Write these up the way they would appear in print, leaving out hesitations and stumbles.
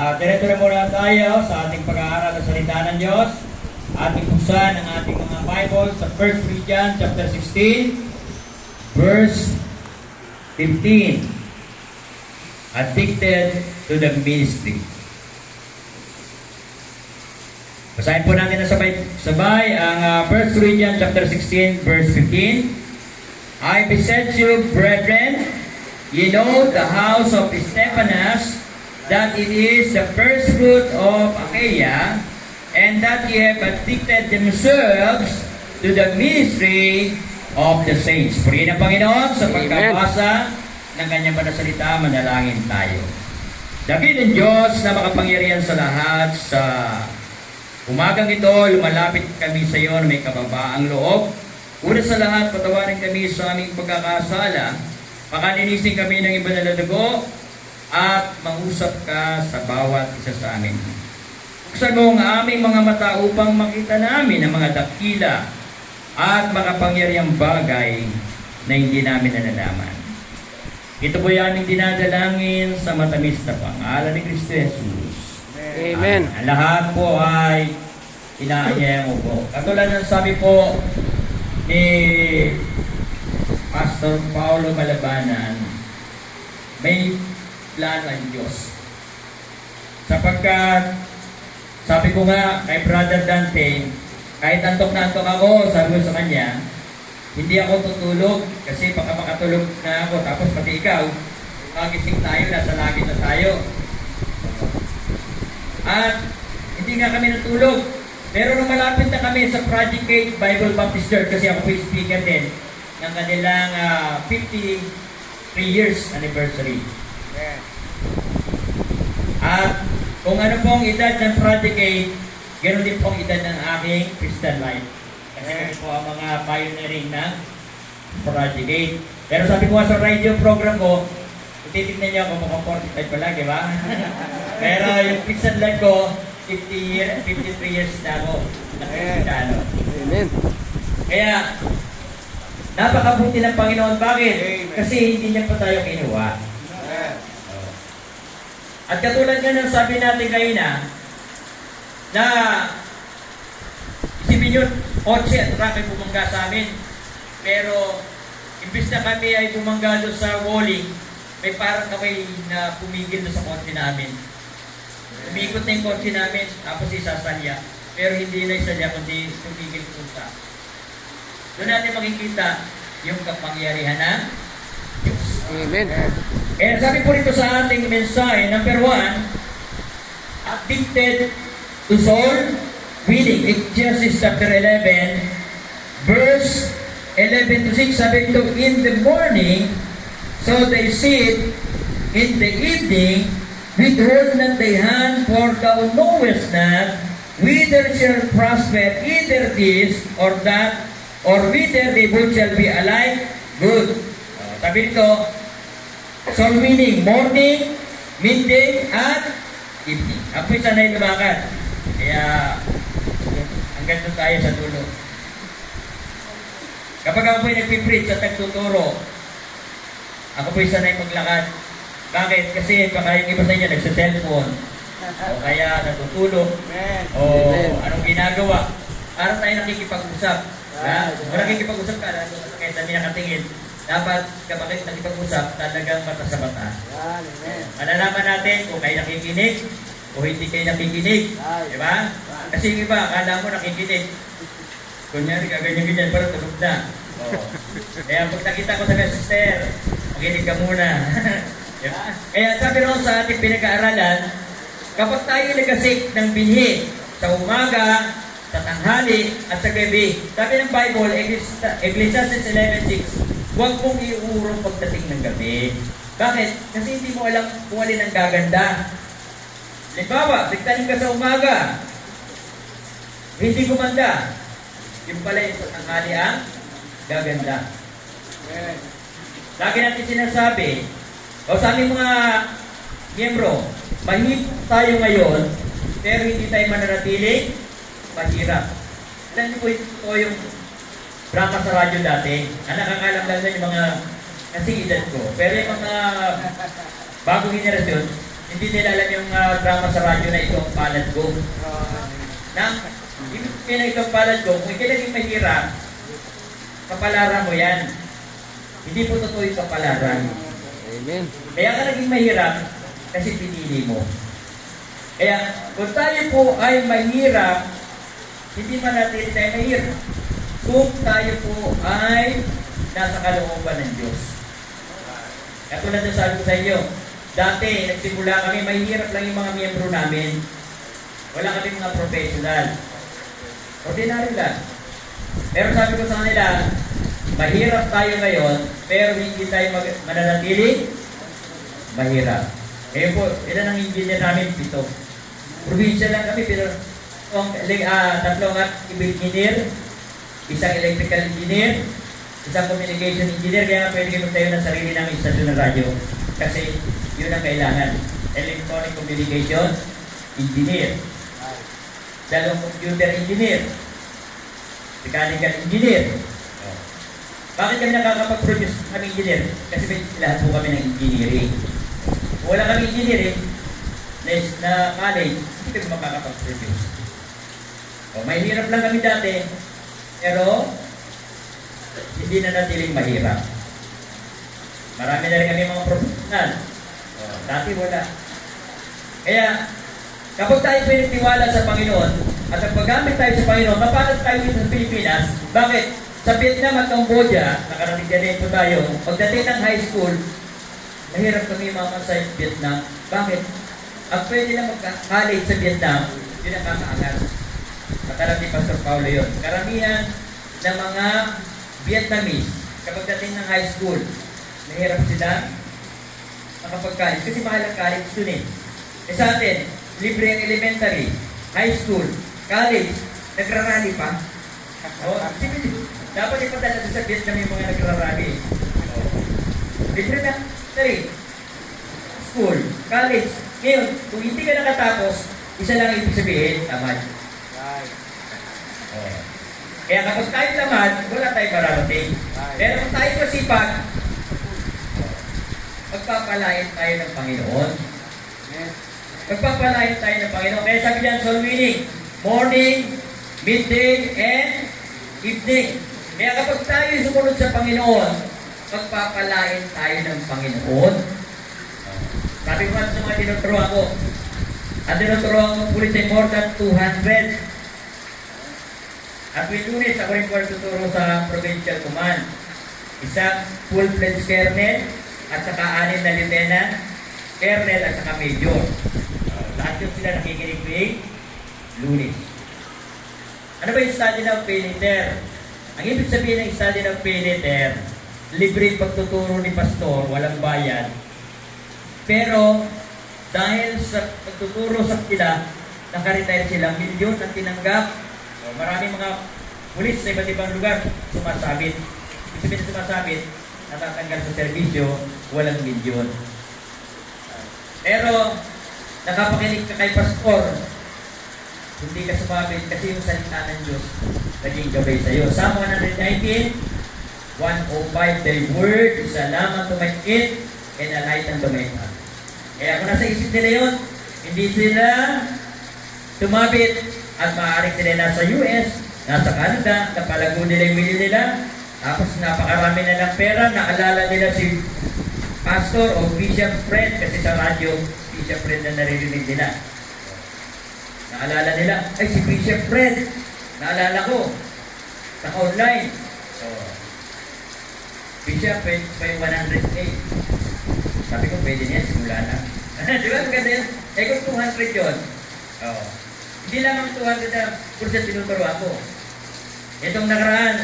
Dire-dire muna tayo sa ating pag-aaral ng salita ng Diyos. Ating buksan ang ating mga Bible sa 1 Corinthians chapter 16, verse 15. Addicted to the ministry. Basahin po natin na sabay ang 1 Corinthians chapter 16, verse 15. I beseech you, brethren, ye know the house of Stephanas, that it is the first fruit of Achaia, and that ye have addicted themselves to the ministry of the saints. Purihin ang Panginoon sa pagkabasa ng kanyang panasalita, manalangin tayo. Dakilang Diyos na makapangyarihan sa lahat, sa umagang ito, lumalapit kami sa iyo na may kababaang loob. Una sa lahat, patawarin kami sa aming pagkakasala, pakalinisin kami ng iba na dugo, at mangusap ka sa bawat isa sa amin. Buksan mo ang aming mga mata upang makita namin ang mga dakila at makapangyarihang bagay na hindi namin nalalaman. Ito po yung aming dinadalangin sa matamis na pangalan ni Kristo Jesus. Amen. Ang lahat po ay inaanyaya mo po. Katulad ng sabi po ni Pastor Paulo Malabanan, may plano ang Diyos. Sapagkat, sabi ko nga kay Brother Dante, kahit antok na antok ako, sabi ko sa kanya, hindi ako tutulog kasi baka makatulog na ako, tapos pati ikaw, magising tayo, nasa langit na tayo. At hindi nga kami natulog. Pero nung malapit na kami sa Project 8 Bible Baptist Church, kasi ako po yung speaker din ng kanilang 53 years anniversary. At kung ano pong edad ng Project 8, ganoon din pong edad ng aking Christian life. Kasi kami po ang mga pioneering ng Project 8. Pero sabi ko nga sa radio program ko, titignan niyo ako mukhang 45 pa lang, di ba? Pero yung Christian life ko, 53 years na ako. Amen. Kaya, napakabuti ng Panginoon. Bakit? Kasi hindi niya pa tayo kinuha. At katulad nga ng sabi natin kayo na isipin nyo, 8 at truck ay bumangga sa amin. Pero, imbis na kami ay bumangga doon sa walling, may parang kami na pumigil doon sa kotse namin. Umikot na yung kotse namin, tapos isasalya. Pero hindi na isalya, kundi tumigil punta. Doon natin makikita yung kapangyarihan ng Diyos. Amen. Kaya sabi po rito sa ating mensahe, number 1, addicted to soul winning. Genesis chapter 11, verse 11 to 6, sabi ito, in the morning, so they sit, in the evening, withhold not thy hand, for thou knowest not, whither shall prosper either this or that, or whither the both shall be alike good. Sabi ito, soul winning, morning, midday, at evening. Ako'y sanay lumakad. Kaya, hanggang doon tayo sa dulo. Kapag ako po'y nagpipreach at nagtuturo, ako po'y sanay maglakad. Bakit? Kasi baka yung iba sa inyo nagsa-cellphone, o kaya natutulog, o anong ginagawa. Para tayo nakikipag-usap. O nakikipag-usap ka, kahit na nakatingin. Dapat kapag nakipag-usap, talagang mata sa mata. Malalaman natin kung kayo nakikinig o hindi kayo nakikinig. Diba? Kasi yung iba, akala mo nakikinig. Kunyari, kaganyan-ganyan, parang tulog na. Kaya pag nakita ko sa mga sister, makinig ka muna. Diba? Kaya sabi ron sa ating pinag-aaralan, kapag tayo nagasik ng binhi sa umaga, sa tanghali, at sa gabi, sabi ng Bible, Ecclesiastes 11:6, huwag mong iurong pagdating ng gabi. Bakit? Kasi hindi mo alam kung alin ang gaganda. Halimbawa, nagtanim ka sa umaga, hindi gumanda. Yung pala yung sa tanghali ang gaganda. Lagi natin sinasabi, o sa aming mga miyembro, mahirap tayo ngayon, pero hindi tayo mananatiling mahirap. Alam niyo po ito yung drama sa radyo dati. Ang nakakalam lang yung mga kasi edad ko. Pero yung mga bagong henerasyon, hindi nila alam yung drama sa radyo na ito ang palad ko. Na, ibig sabihin na ito ang palad ko, kung hindi naging mahirap, kapalaran mo yan. Hindi po totoo yung kapalaran. Amen. Kaya ka naging mahirap kasi pinili mo. Kaya kung tayo po ay mahirap, hindi man natin tayo mahirap. Kung tayo po ay nasa kalooban ng Diyos. Katulad na sabi ko sa inyo, dati nagsimula kami, mahirap lang yung mga miyembro namin. Wala kami mga professional. Ordinary lang. Pero sabi ko sa kanila, mahirap tayo ngayon, pero hindi tayo mananatili mahirap. Ngayon po, ilan ang engineer namin? 7. Probinsya lang kami, pero tatlong engineer, isang electrical engineer, isang communication engineer, kaya pwede kami tayo ng sarili ng istasyon ng radyo. Kasi yun ang kailangan. Electronic communication engineer. Dalawang computer engineer. Mechanical engineer. Bakit kami nakakapag-produce kami engineer? Kasi lahat po kami ng engineering. Kung wala kami engineering na college, hindi kami makakapag-produce. May hirap lang kami dati, pero hindi na natiling mahirap. Marami na rin kami mga professional. Dati wala. Kaya, kapag tayo pinitiwala sa Panginoon, at ang paggamit tayo sa Panginoon, mapalat tayo dito sa Pilipinas. Bakit? Sa Vietnam at Cambodia, nakarating din po tayo, pagdating ng high school, mahirap kami mga sa Vietnam. Bakit? Ang pwede na mag-college sa Vietnam, yun ang kakaangat. Matalat ni Pastor Paulo yun. Karamihan ng mga Vietnamese, kapag dating ng high school, mahirap sila makapag-college. Kasi mahal ang college dun eh. Sa atin, libre ang elementary, high school, college, nagrarally pa. Dapat ipadala sa Vietnam yung mga nagrarally. Libre na, school, college. Ngayon, kung hindi ka nakatapos, isa lang ibig sabihin, tamad. Kaya kapag tayo tamad, wala tayong mararating. Pero kung tayo masipag, magpapalain tayo ng Panginoon. Magpapalain tayo ng Panginoon. Kaya sabi diyan, soul winning, morning, midday, and evening. Kaya kapag tayo sumunod sa Panginoon, magpapalain tayo ng Panginoon. Sabi ko sa mga tinuturuan ko, at tinuturuan ko pulis ay more than 200. At with units, ako rin po tuturo sa Provincial Command. Isang full-fledged colonel, at saka 6 na lieutenant, colonel, at saka major. Lahat yun sila nakikinig tuwing Lunes. Ano ba yung study ng P-letter? Ang ibig sabihin ng study ng P-letter, libre pagtuturo ni pastor, walang bayad. Pero, dahil sa pagtuturo sa kanila, nakaretire sila, milyon ang tinanggap. Maraming mga pulis sa iba't ibang lugar sumasabit. Ibig sabihin na sumasabit, natatanggal sa serbisyo, walang milyon. Pero, nakapakinig ka kay pastor, hindi ka sumabit kasi yung salita ng Diyos naging gabay sa iyo. Psalm 119, 105, Thy word is a lamp unto my feet and a light unto my path. Kaya kung nasa isip nila yun, hindi sila tumabit at maaaring sila nasa US, nasa Canada, napalago nila yung mili nila, tapos napakarami na ng pera, naalala nila si pastor o Bishop Fred, kasi sa radyo, Bishop Fred na naririnig nila. Naalala nila, ay si Bishop Fred, naalala ko, naka-online. So, Bishop, pwede pa yung 100K. Sabi ko, pwede niya, simula na. Di ba? Maganda yun. Eh kung 200 yun, hindi lang ang 200 na kursa tinuturo ako. Itong nakaraan,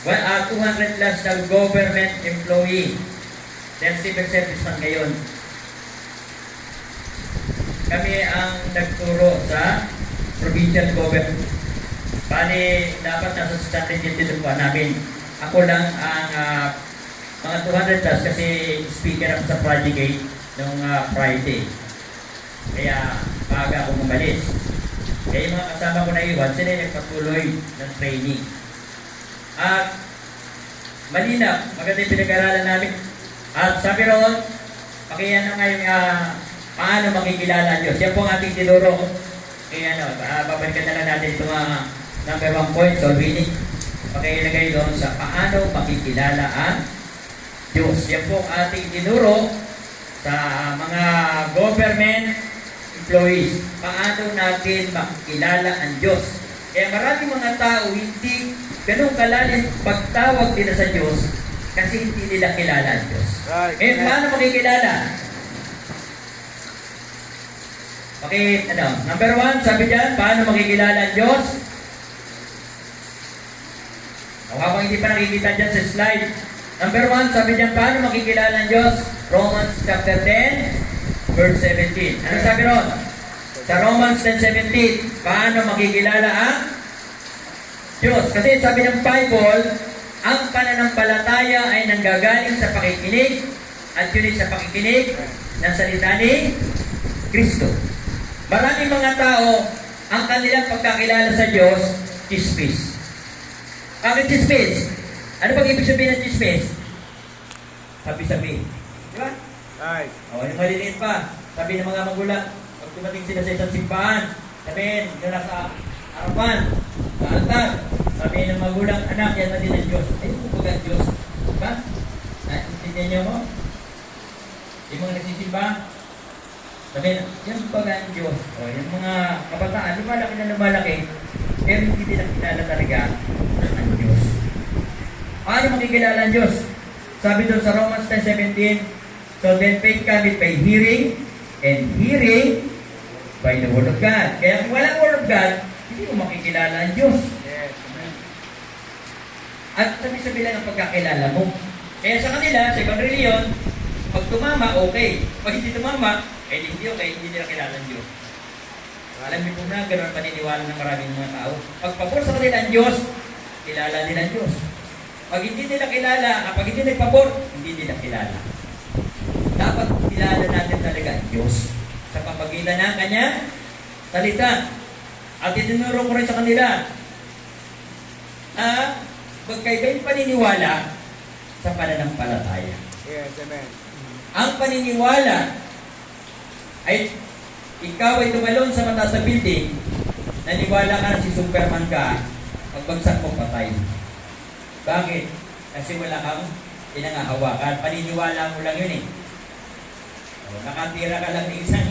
200 plus na government employee. Then civil service man ngayon. Kami ang nagturo sa provincial government. Bali, dapat nasa strategy dito po namin. Ako lang ang mga 200 plus kasi speaker ako sa Project 8 noong Friday. Kaya maaga ako umalis. Kaya yung mga kasama ko na iwan, sila nagpatuloy ng training. At malinaw, maganda yung pinag-aralan namin. At sabi roon, Pakiyan na nga yung paano makikilala ang Diyos. Yan po ang ating tinuro. Kaya babalikan na lang natin itong number 1 point, solving. Pakilagay doon sa paano makikilala ang Diyos. Yan po ang ating tinuro sa mga government employees. Paano natin makikilala ang Diyos. Kaya maraming mga tao hindi ganun kalalim pagtawag nila sa Diyos kasi hindi nila kilala ang Diyos. Right. Eh, paano makikilala? Number 1, sabi dyan, paano makikilala ang Diyos? Habang hindi pa nakikita dyan sa slide. Number 1, sabi dyan, paano makikilala ang Diyos? Romans chapter 10, verse 17. Ano sabi ron? Sa Romans 10:17, paano makikilala ang Diyos? Kasi sabi ng Bible, ang pananampalataya ay nanggagaling sa pakikinig at yun ay sa pakikinig ng salita ni Kristo. Maraming mga tao, ang kanilang pagkakilala sa Diyos, chismis. Bakit chismis? Ano bang ibig sabihin ng chismis? Sabi-sabi. Di ba? Right. O, yung maliliit pa. Sabi ng mga magulang, pag dumating sila sa isang simbahan, sabihin, yung nasa harapan, sa altar, sabihin ng magulang, anak, yan na din ang Diyos. Ay, kung ang Diyos. Diba? Intindihan niyo mo? Yung mga nagsisimba, sabihin, yan baga ang Diyos. O, yung mga kabataan, lumalaki na lumalaki, pero hindi nila kilala talaga ang Diyos. Paano makikilala ang Diyos? Sabi doon sa Romans 10:17, so then faith cometh by hearing, and hearing by the Word of God. Kaya kung walang Word of God, hindi mo makikilala ang Diyos. Yes. At sabi-sabi lang ang pagkakilala mo. Kaya sa kanila, sa ibang reliyon, pag tumama, okay. Pag hindi tumama, hindi okay, hindi nila kilala ang Diyos. Alam niyo po na, gano'n paniniwala ng maraming mga tao. Pag pabor sa kanila ang Diyos, kilala nila ang Diyos. Pag hindi nila kilala, pag hindi nagpabor, hindi nila kilala. Dapat kilala natin talaga ang Diyos sa pamagitan ng Kanya salita. At itinuro ko rin sa kanila na magkaiba yung paniniwala sa pananampalataya. Yes, amen. Ang paniniwala ay ikaw ay tumalon sa mataas na building, naniwala ka na si Superman ka, pagbagsak mo patay. Bakit? Kasi wala kang pinangahawakan. Paniniwala mo lang yun eh. O, nakatira ka lang ng isang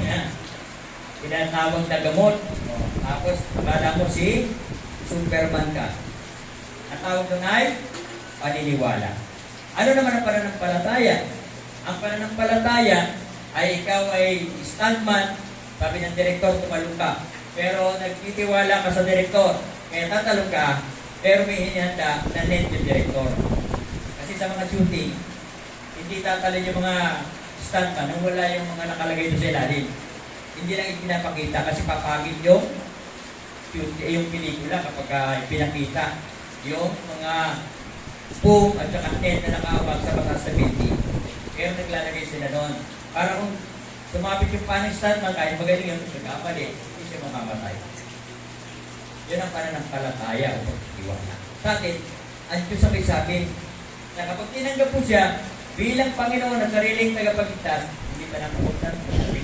tinatawag na gamot. O, tapos, akala mo si Superman ka. Ang tawag doon ay paniniwala. Ano naman ang pananampalataya? Ang pananampalataya ay ikaw ay stuntman, sabi ng direktor, tumalong ka. Pero nagtitiwala ka sa direktor, kaya tatalong ka, pero may hinihanda na net yung direktor. Kasi sa mga shooting, hindi tatalon yung mga stuntman nang wala yung mga nakalagay doon sa ilalim. Hindi lang ipinapakita kasi papagin yung pelikula kapag pinakita yung mga boom at saka net na nakahawak sa batas na building. Kaya naglalagay sila doon. Para kung sumapit yung paning stuntman, kahit magaling yun, nagkapali, hindi siya mamamatay. Yun ang pananampalataya o pagtiwala. Sa atin, ang Diyos ang may sabi na kapag tinanggap po siya bilang Panginoon na sariling tagapagligtas, hindi pa nakapuntan sa sabi.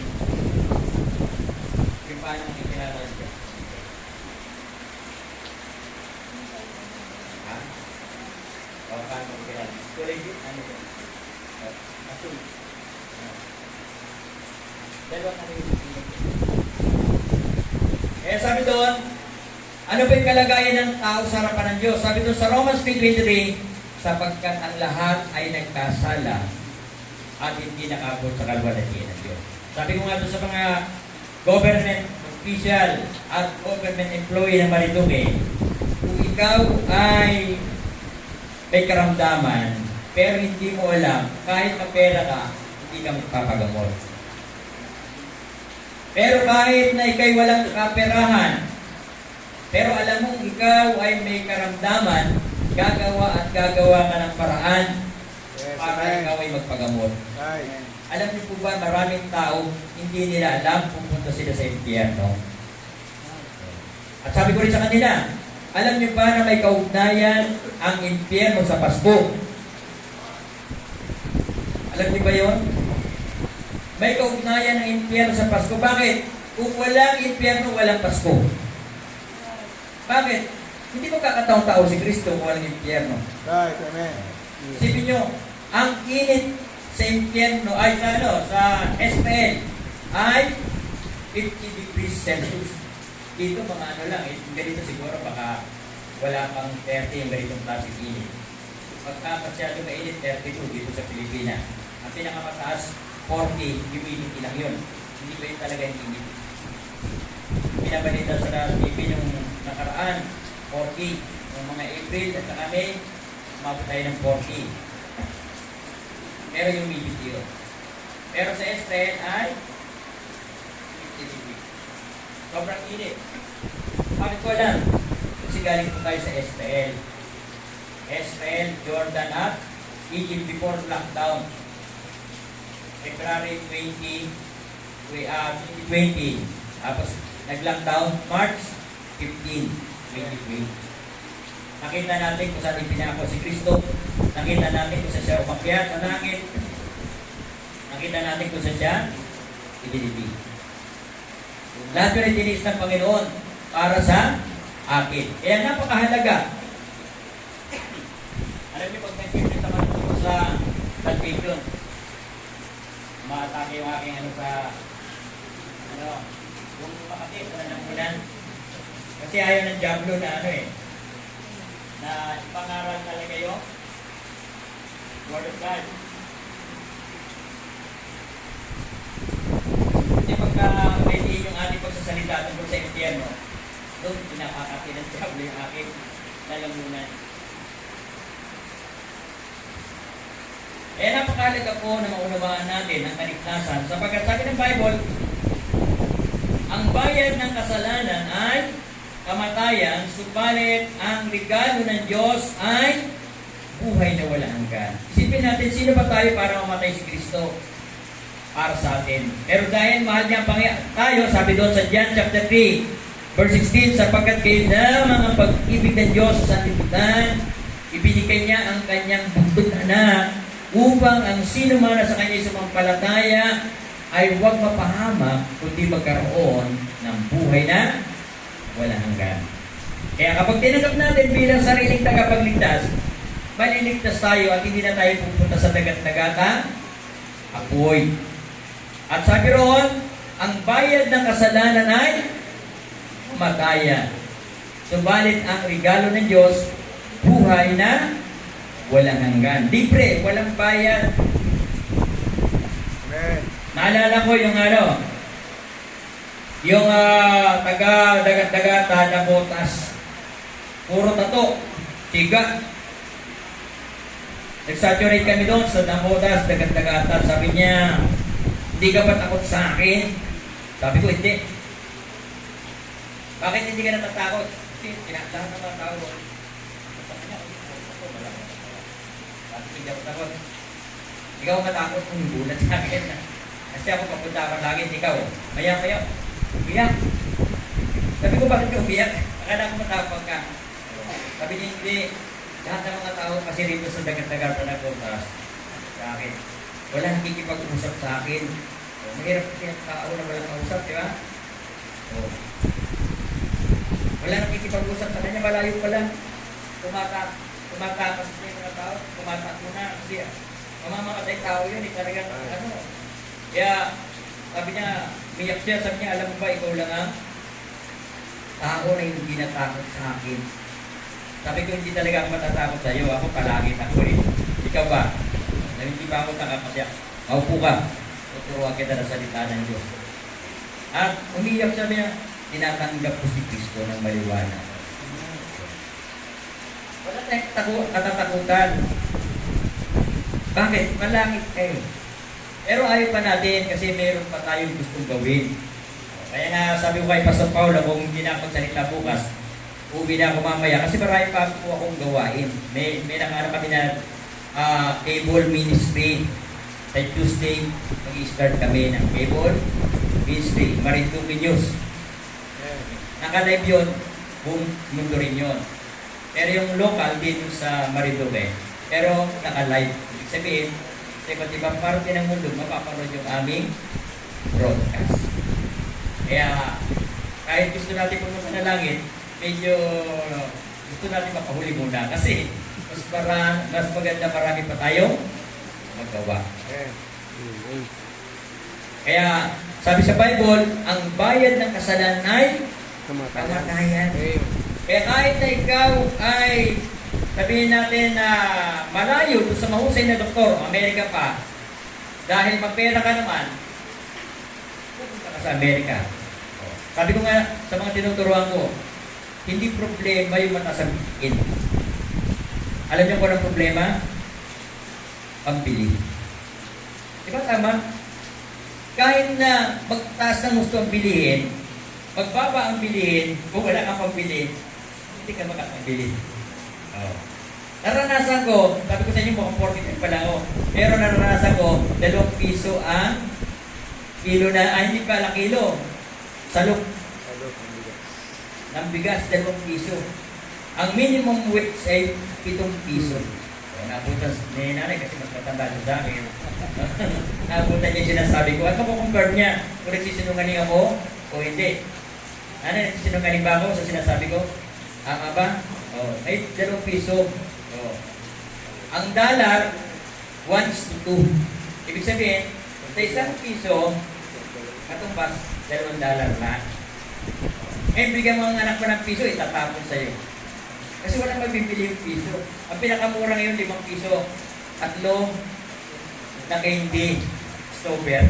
Yung paano ang ikinala siya. Ha? O paano ang ikinala? Tuloy din, ano yun? Asul. Dalawa ka rin. Kaya sabi doon, ano ba yung kalagayan ng tao sa harapan ng Diyos? Sabi doon sa Romans 3:23, sapagkat ang lahat ay nagkasala at hindi nakabot sa kalwalhatian ng Diyos. Sabi ko nga doon sa mga government official at government employee na maritume, kung ikaw ay may karamdaman, pero hindi mo alam, kahit mapera ka, hindi ka magpapagamot. Pero kahit na ikay walang kaperahan, pero alam mong ikaw ay may karamdaman, gagawa at gagawa ka ng paraan para ikaw ay magpagamot. Right. Alam niyo po ba, maraming tao, hindi nila alam kung punta sila sa impyerno. At sabi ko rin sa kanila, alam niyo ba na may kaugnayan ang impyerno sa Pasko? Alam niyo ba yun? may kaugnayan ng impyerno sa Pasko. Bakit? Kung walang impyerno, walang Pasko. Bakit? Hindi mo kakataong tao si Kristo kung walang impyerno. Right, amen. Isipin nyo, ang init sa impyerno ay sa, sa SPL ay 50 degrees Celsius. Dito mga ano lang, ganito siguro baka wala pang 30 yung ganitong klaseng init. Pagka masyado mainit, 32 dito sa Pilipinas. Ang pinakamataas, 40 humidity lang yun. Hindi ba yun talaga yung init? Pinabalita sa TV yung nakaraan, 40. Yung mga April at saka May, umabot tayo ng 40. Pero yung humidity yun. Pero sa STN ay 50 degrees. Sobrang init. Bakit ko alam? Kasi galing po tayo sa STL. STL, Jordan at Egypt before lockdown. February 2020. Tapos nag-lockdown March 15, 2020. Nakita natin kung saan ipinako si Kristo. Nakita natin kung saan siya umakyat sa langit. Nakita natin kung saan siya ibinibig. Lahat yun ay tinis ng Panginoon para sa akin. Kaya napakahalaga. Alam niyo, pag nag-ibig naman ito sa salvation, maatake yung aking yung makati, ng ulan. Kasi ayaw ng Diablo na na ipangaral talaga yung Word of God. Kasi pagka pwede yung ating pagsasalita tungkol sa impyerno, doon pinapakati ng Diablo yung aking lalamunan. Kaya napakalaga po na maunawaan natin ang kaligtasan sapagkat sabi ng Bible, ang bayad ng kasalanan ay kamatayan, subalit ang regalo ng Diyos ay buhay na walang hanggan. Isipin natin, sino ba tayo para mamatay si Kristo para sa atin? Pero dahil mahal niya tayo, sabi doon sa John chapter 3, verse 16, sapagkat kayo lamang ang pag-ibig ng Diyos sa sanlibutan, ibinigay niya ang kanyang bugtod anak upang ang sino man sa kanya sumampalataya ay huwag mapahamak kundi magkaroon ng buhay na walang hanggan. Kaya kapag tinanggap natin bilang sariling tagapagligtas, maliligtas tayo at hindi na tayo pupunta sa dagat-dagatang apoy. At sabi roon, ang bayad ng kasalanan ay kamatayan. Subalit ang regalo ng Diyos, buhay na walang hanggan. Libre, walang bayad. Amen. Naalala ko yung taga-dagat-dagata na botas. Puro tato, tiga. Nag-saturate kami doon sa Nabotas, dagat-dagata. Sabi niya, hindi ka ba takot sa akin? Sabi ko, hindi. Bakit hindi ka natatakot? Kasi tinatahan ng mga tao. Hindi ako takot. Ikaw matakot kung bulat sa akin. Kasi ako papunta ka lagi, ikaw. Maya-maya, umiyak. Sabi ko, bakit ka umiyak? Akala ko matapag ka. Sabi niya, hindi. Lahat ng mga tao kasi rito sa dagat-dagat na nagpuntas sa akin. Wala nakikipag-usap sa akin. Mahirap kasi ang tao na walang kausap, di ba? Wala nakikipag-usap sa kanya, malayo pa lang. Tumatakas na yung mga tao, tumatakbo na. Kasi mamamatay tao yun, talagang Kaya, sabi niya, miyak siya, sabi niya, alam mo ba, ikaw lang ang tao na hindi natakot sa akin. Sabi ko, hindi talaga ako matatakot sa iyo, ako palagi takot rin. Ikaw ba? Hindi ba ako nakapasya? Maupo ka. Tuturuan kita na salita ng Diyos. At umiyak sabi niya, tinatanggap ko si Kristo ng maliwanag. Wala tayong katatakutan. Bakit? Malangit kayo. Pero ayaw pa natin kasi meron pa tayong gustong gawin. Kaya nga sabi ko kay Pastor Paula, kung hindi na magsalita bukas, uwi na ako mamaya kasi marami pa po akong gawain. May nakaharap kami na cable ministry. Sa Tuesday, mag-i-start kami ng cable ministry, Marinduque News. Naka-live yun, buong mundo rin yun. Pero yung local din sa Marinduque, pero naka-live. Ibig sabihin, sa iba't ibang parte ng mundo, mapapanood yung aming broadcast. Kaya, kahit gusto natin pumunta na langit, medyo gusto natin mapahuli muna. Kasi, mas maganda marami pa tayong magawa. Amen. Kaya, sabi sa Bible, ang bayad ng kasalanan ay Kamatayan. kamatayan. Amen. Kaya kahit na ikaw ay sabihin natin na malayo doon sa mahusay na doktor, Amerika pa, dahil mapera ka naman, pupunta ka sa Amerika. Sabi ko nga sa mga tinuturuan ko, hindi problema yung mataas ang bitin. Alam niyo kung anong problema? Pambili. Di ba tama? Kahit na magtaas ng gusto ang bilihin, magbaba ang bilihin, kung wala kang pambili, hindi ka makakabili. Naranasan ko, sabi ko sa inyo, mukhang 45 pala ako. Pero naranasan ko, 2 piso ang kilo na, hindi pala kilo. Salok ng bigas, 2 piso. Ang minimum wage ay 7 piso. Napunta ni nanay kasi mas matanda siya sa akin. Napunta niya sinasabi ko, at makukumpare niya kung nagsisinungaling ako o hindi. Nanay, nagsisinungaling ba ako sa sinasabi ko? Ama ba? Ay, 2 piso. Ang dollar, 1:2. Ibig sabihin, sa 1 piso, katumbas, $2 na. Ngayon, bigyan mo ang anak mo ng piso, itatapon sa'yo. Kasi walang mabibili yung piso. Ang pinakamura ngayon, 5 piso. 3 na candy stopper.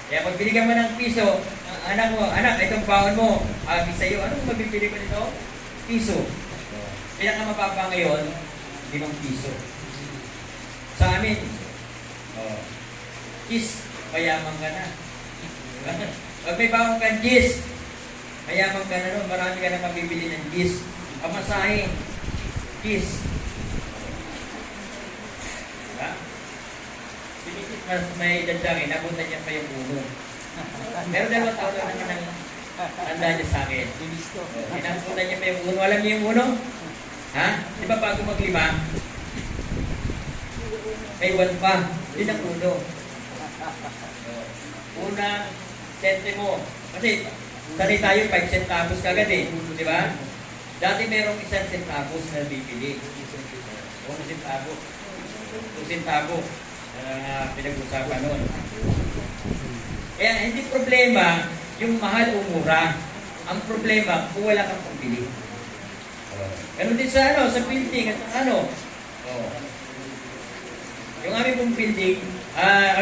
Kaya pag binigyan mo ng piso, anak mo, anak, itong baon mo, abi sa'yo, anong mabibili mo nito? Piso. Pinakamababa ngayon, 5 piso. Sa amin, is, mayaman ka na. Pag may baon kang gis, mayaman ka na nun, marami ka na mabibili ng gis. Pamasahin, gis. Diba? Sinisit mas may dadangin, nabutan niya pa yung ulo. Pero 2 taon na naman ang tanda niya sa akin. Inabutan niya pa yung ulo. Alam niyo yung ulo? Ha? Di ba bago mag-5? May 1 pa. Yun ang ulo. Una, sentimo. Kasi, sanay tayo 5 centavos kagad eh. Di ba? Dati merong 1 centavos na bibili. 1 centavo. 2 centavo. Pinag-usapan nun. Kaya hindi problema yung mahal o mura. Ang problema kung wala kang pambili. Ganun din sa sa building at yung aming pong building,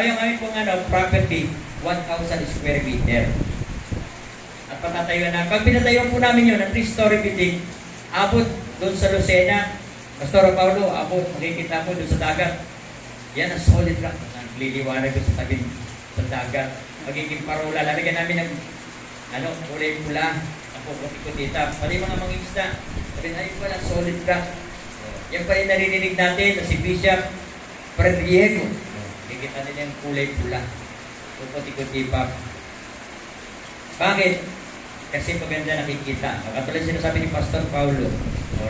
yung aming pong property, 1,000 square meter. At patatayuan na. Pag pinatayuan po namin yun, ang 3-story building, abot doon sa Lucena, Pastor Paulo, abot, makikita mo doon sa dagat. Yan ang solid rock. Nagliliwanag doon sa tabi sa dagat. Magiging parola. Lalagyan namin ng kulay pula. Ako, puti-kutita. Pati mga mangingisda. Sabi na, ay wala, solid rock. Yan pa rin naririnig natin na si Bishop Prediego. Kikita nila yung kulay pula. Puti-kutita. Bakit? Kasi maganda nakikita. Katulad sinasabi ni Pastor Paulo,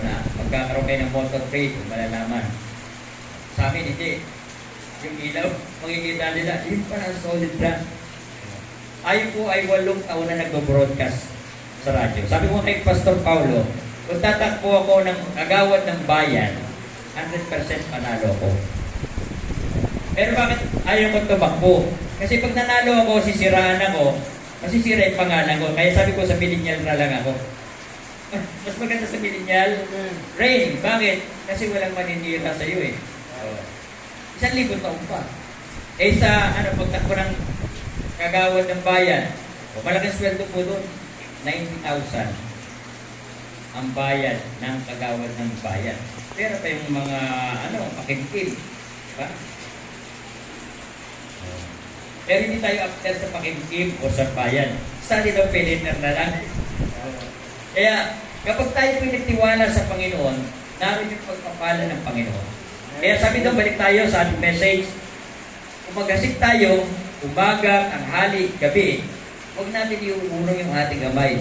na magkakaroon kayo ng motor trade, malalaman. Sa amin, hindi. Yung ilaw, makikita nila, yun pa na solid brand. Tayo po ay 8 taon na nag-broadcast sa radyo. Sabi ko kay Pastor Paulo, kung tatakbo ako ng kagawad ng bayan, 100% panalo ko. Pero bakit ayaw ko tumakbo? Kasi pag nanalo ako, sisiraan ako, masisira yung pangalan ko. Kaya sabi ko sa millennial na lang ako. Mas maganda sa millennial, Rain. Bakit? Kasi walang maninira sa iyo eh. 1,000 taon pa. Sa pagtakbo ng kagawad ng bayan, malaking sweldo po doon, 90,000 ang bayad ng kagawad ng bayan. Pero pa yung mga pakimkim. Diba? Pero hindi tayo after sa pakimkim o sa bayan. Study daw pilitar na lang. Kaya kapag tayo pinagtiwala sa Panginoon, naroon yung pagpapala ng Panginoon. Kaya sabi daw, balik tayo sa ating message. Kung magasik tayo, umaga, tanghali, gabi, huwag natin iuurong yung ating gamay.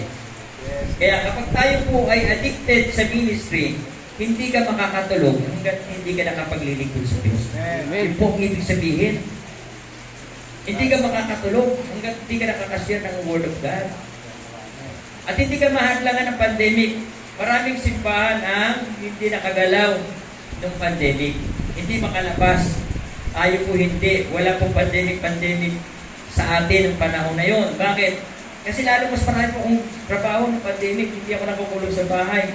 Kaya kapag tayo po ay addicted sa ministry, hindi ka makakatulog hanggat hindi ka nakapaglilingkod sa Diyos. Amen. Yun po ang ibig sabihin. Hindi ka makakatulog hanggat hindi ka nakakashare ng Word of God. At hindi ka mahadlangan ng pandemic. Maraming simbahan ang hindi nakagalaw ng pandemic. Hindi makalabas. Tayo po hindi. Wala pong pandemic sa atin ng panahon na yon. Bakit? Kasi lalo mas marami po akong trabaho ng pandemic. Hindi ako nakukulong sa bahay.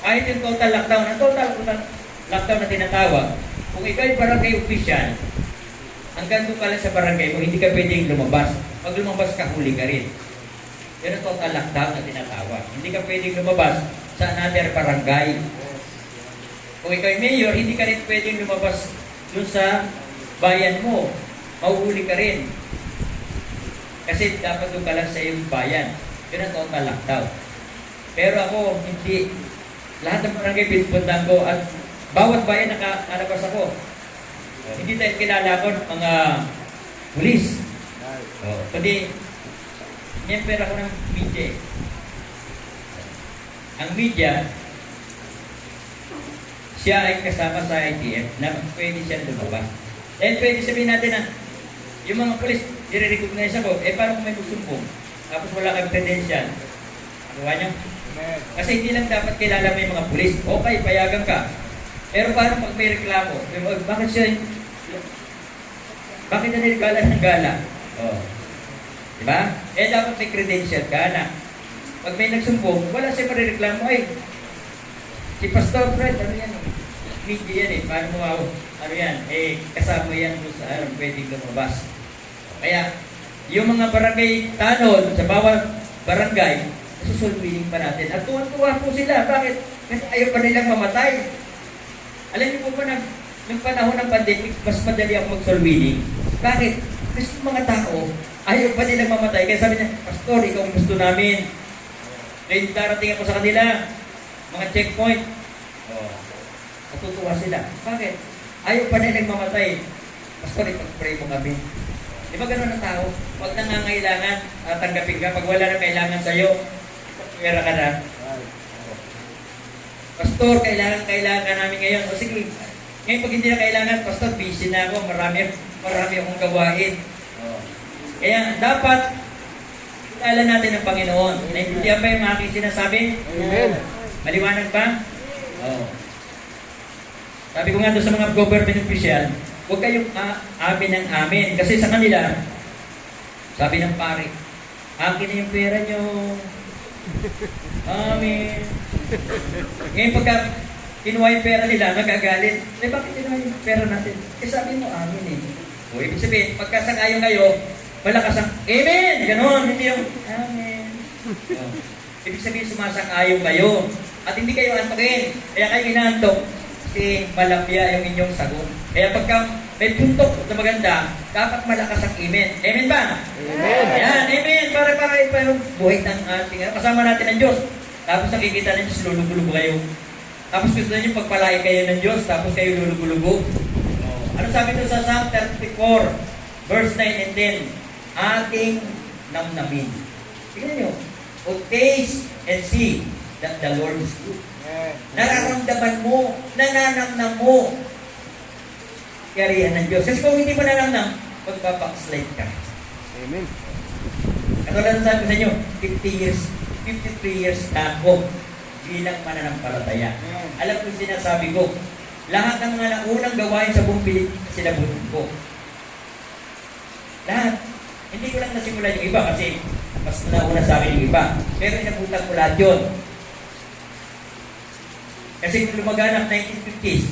Kahit yung total lockdown, ang total lockdown na tinatawag, kung ikaw ay barangay official, hanggang doon ka lang sa barangay mo, hindi ka pwedeng lumabas. Pag lumabas ka, huli ka rin. Yan ang total lockdown na tinatawag. Hindi ka pwedeng lumabas sa another barangay. Kung ikaw ay mayor, hindi ka rin pwedeng lumabas doon sa bayan mo. Mahuhuli ka rin. Kasi dapat doon ka lang sa iyong bayan. Yan ang total lockdown. Pero ako, hindi. Lahat ng barangay pinupuntahan ko at bawat bayan nakalabas ako. Hindi tayo kilala ko ng mga pulis. Kundi, member ako ng media. Ang media, siya ay kasama sa ITF na pwede siya lumabas. Dahil pwede sabihin natin na yung mga pulis, i-recognize ako, paano kung may magsumbong? Tapos wala kang credential. Nakuha niyo? Kasi hindi lang dapat kilala mo yung mga pulis. Okay, payagan ka. Pero paano pag may reklamo? Bakit siya, bakit na nilgala ng gala? Diba? Dapat may credential ka na. Pag may nagsumbong, wala siya marireklamo. Si Pastor Fred, ano yan? Media yan paano mo ano yan? Kasama yan sa pwedeng lumabas. Kaya, yung mga barangay tanod sa bawat barangay, susulwiling pa natin. At tuwan-tuwa po sila. Bakit? Kasi ayaw pa nilang mamatay. Alam niyo po ba ng panahon ng pandemic, mas madali ako mag-sulwiling. Bakit? Kasi yung mga tao, ayaw pa nilang mamatay. Kaya sabi niya, Pastor, ikaw ang gusto namin. Kaya darating ako sa kanila, mga checkpoint. Natutuwa sila. Bakit? Ayaw pa nilang mamatay. Pastor, ipag-pray mo kami. Di ba gano'n ang tao? Pag nangangailangan, tanggapin ka. Pag wala nang kailangan sa'yo, pera ka na. Pastor, kailangan ka namin ngayon. O sige, ngayon pag hindi na kailangan, Pastor, busy na ako. Marami akong gawain. Kaya dapat, kilala natin ang Panginoon. Naintindihan ba yung aking sinasabi? Amen. Maliwanag ba? Sabi ko nga doon sa mga government official, huwag kayong amin ng amin. Kasi sa kanila, sabi ng pare, akin na yung pera nyo. Amin. Ngayon pagka kinuha yung pera nila, nagagalit. Bakit kinuha yung pera natin? Sabi mo amin O ibig sabihin, pagkasang-ayon kayo, malakas ang Amen! Ganon, hindi yung Amen. Ibig sabihin, sumasang-ayon kayo. At hindi kayo antokin. Kaya kayo inaantok. Kasi malapya yung inyong sagot. Kaya pagka may puntok na maganda, dapat malakas ang Amen. Amen ba? Amen. Ayan, Amen. Para yung buhay ng ating, kasama natin ang Diyos. Tapos nakikita ng Diyos, lulugulugo kayo. Tapos gusto niyo pagpalain kayo ng Diyos, tapos kayo lulugulugo. Ano sabi ito sa Psalm 34, verse 9 and 10? Ating namnamin. Tingnan nyo. O taste and see that the Lord is good. Nararamdaman mo, nananamnam mo kariyan ng Diyos. Kasi kung hindi mo nanamnam, magpapaslide ka. Amen. Katulad na sabi ko sa inyo, 53 years na ako bilang mananampalataya. Alam ko yung sinasabi ko, lahat ng mga unang gawain sa buong Pilipinas, sinabutin ko. Lahat. Hindi ko lang nasimulan yung iba kasi mas nauna sa akin yung iba. Pero inabutan ko lahat yun. Kasi kung lumaganap 1950s,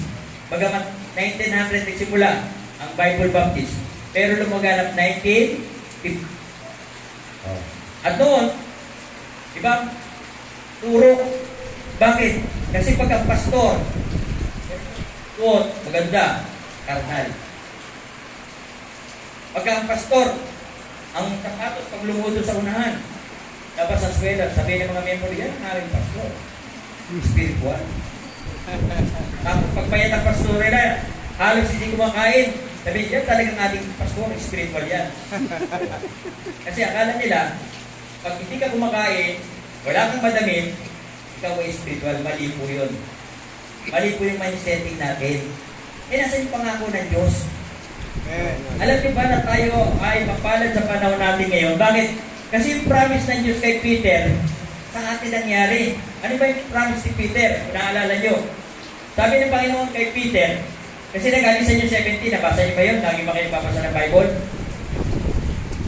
bagamat 1900 nagsimula ang Bible Baptist, pero lumaganap 1950. At noon, diba, turo. Bakit? Kasi pag ang pastor, doon, maganda, karnal. Pagka ang pastor, ang sapatos pag lumuhod sa unahan, dapat sa swela, sabihin ng mga member yan, haring pastor. Spiritual. Tapos pagpayat ang pastor nila, halos hindi kumakain. Sabihin yan, talagang ating pastor, spiritual yan. Kasi akala nila, pag hindi ka kumakain, wala kang madamit, ikaw ay spiritual. Mali po yun. Mali po yung mindsetting natin. Nasa yung pangako ng Diyos. Alam niyo ba na tayo ay mapalad sa panahon natin ngayon? Bakit? Kasi yung promise ng Diyos kay Peter, sa atin nangyari. Ano ba yung promise ni Peter? Kung naalala nyo. Sabi ng Panginoon kay Peter, kasi nag-alis sa inyo 17, nabasa niyo ba yun? Lagi ba kayo nababasa ng Bible?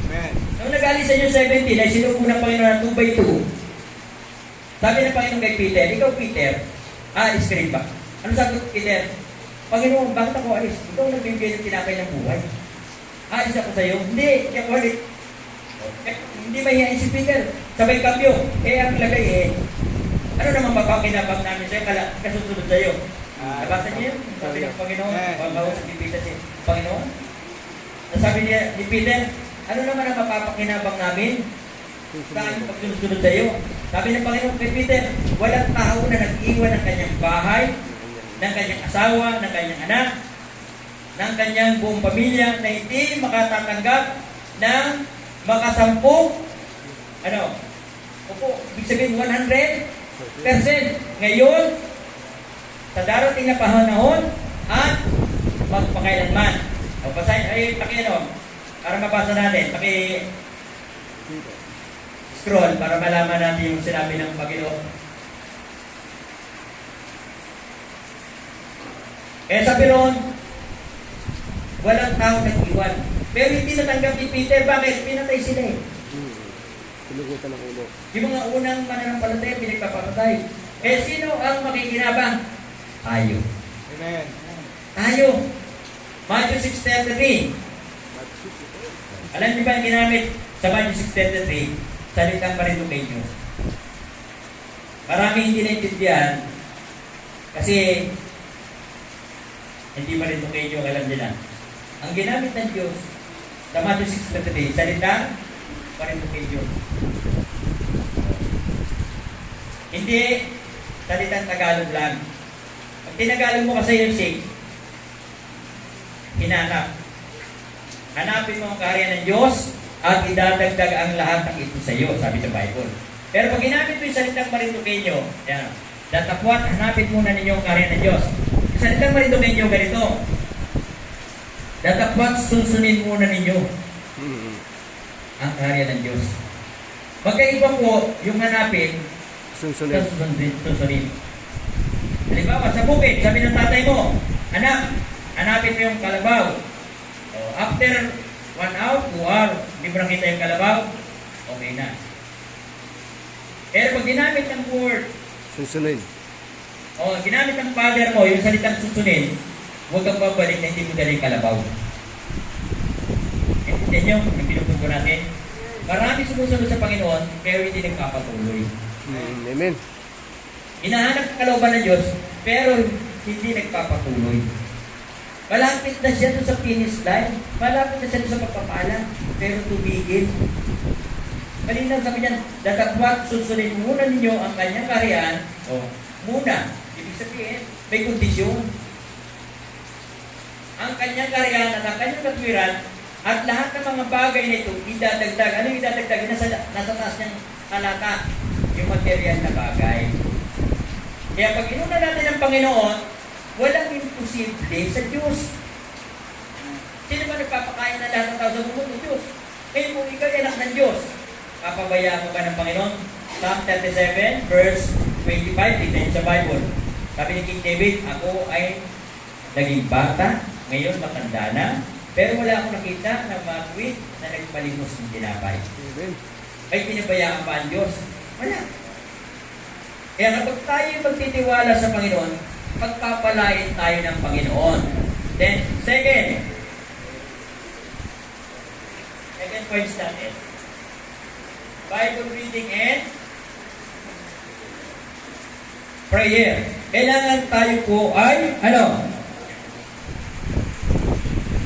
Amen. Nung nag-alis sa inyo 17, ay sinuko ng Panginoon ng 2 by 2. Sabi ng Panginoon kay Peter, ikaw Peter, alis ka rin ba? Ano sabi ko Peter? Panginoon, bakit ako alis? Ikaw nagbibigay ng tinapay ng buhay. Alis ako sa iyo? Hindi, ako alis. Hindi mahihain si Peter. Sabay kambyo. Ang lagay ano naman mapakinabang namin sa'yo, kasusunod sa'yo. Nabasa niyo yun? Sabi ng Panginoon, pagkausap ni Peter si Panginoon. Sabi niya ni Peter, ano naman ang mapapakinabang namin? Saan pagsunod-sunod sa'yo? Sabi ng Panginoon kay Peter, walang tao na nag-iwan ng kanyang bahay, ng kanyang asawa, ng kanyang anak, ng kanyang buong pamilya na hindi makatatanggap ng makasampung, ibig sabihin 100%. Ngayon, sa darating na panahon at magpakailanman. Basahin, para mabasa natin, scroll para malaman natin yung sinabi ng Panginoon. Sabi ron, walang tao nag-iwan. Pero hindi natanggap ni Peter. Bakit? Pinatay sila Pinugutan ng ulo. Yung mga unang mananampalataya, pinagpapatay. Sino ang makikinabang? Tayo. Amen. Tayo. Matthew 6:33. Alam niyo ba ang ginamit sa Matthew 6:33? Salitang Paritukenyo. Maraming hindi naintindihan kasi hindi Paritukenyo, alam nila. Ang ginamit ng Diyos sa Matthew 6:33, salitang Paritukenyo. Hindi salitang Tagalog lang. Pag tinagalog mo kasi yung 6, hinanap. Hanapin mo ang kaharian ng Diyos at idadagdag ang lahat ng ito sa iyo, sabi sa Bible. Pero pag ginamit mo yung salitang Paritukenyo, datapwat, hanapin muna ninyo ang kaharian ng Diyos. Yung salitang Paritukenyo, ganito. Datapwat, susunin muna ninyo ang kaharian ng Diyos. Magkaiba po yung hanapin, susunin. Halimbawa, sa bukid, sabi ng tatay mo, anak, hanapin mo yung kalabaw. After 1 hour, 2 hour, hindi mo nakita yung kalabaw, okay na. Pero pag ginamit ng word, susunod. Ginamit ng father mo, yung salitang susunin, huwag kang babalik na hindi mo dala yung kalabaw. Intindihan nyo, yung pinupunto natin. Marami sumusunod sa Panginoon, pero hindi nagpapatuloy. Amen. Hinahanap ang kalooban ng Diyos, pero hindi nagpapatuloy. Malapit na siya doon sa finish line. Malapit na siya doon sa pagpapala, pero tumigil. Malinaw sabi niyan, datapwat, susunod muna ninyo ang kanyang kaharian. Muna. Ibig sabihin, may kondisyon. Ang kanyang kaharian at ang kanyang katwiran at lahat ng mga bagay na ito, idadagdag. Ano yung idadagdag? Nasa taas niyang talata. Yung material na bagay. Kaya pag inuna natin ang Panginoon, walang imposible sa Diyos. Sino ba nagpapakain na lahat ng tao sa mundo? Diyos. Ngayon kung ikaw ay anak ng Diyos, papabayaan mo ba ng Panginoon? Psalm 37 verse 25, tignan sa Bible. Sabi ni King David, ako ay naging bata, ngayon matanda na, pero wala akong nakita na matuwid na nagpalimos ng tinapay. Ay pinabayaan pa ang Diyos? Wala. Kaya kapag tayo magtitiwala sa Panginoon, pagpapalain tayo ng Panginoon. Then, second point natin. Bible reading and prayer. Kailangan tayo po ay,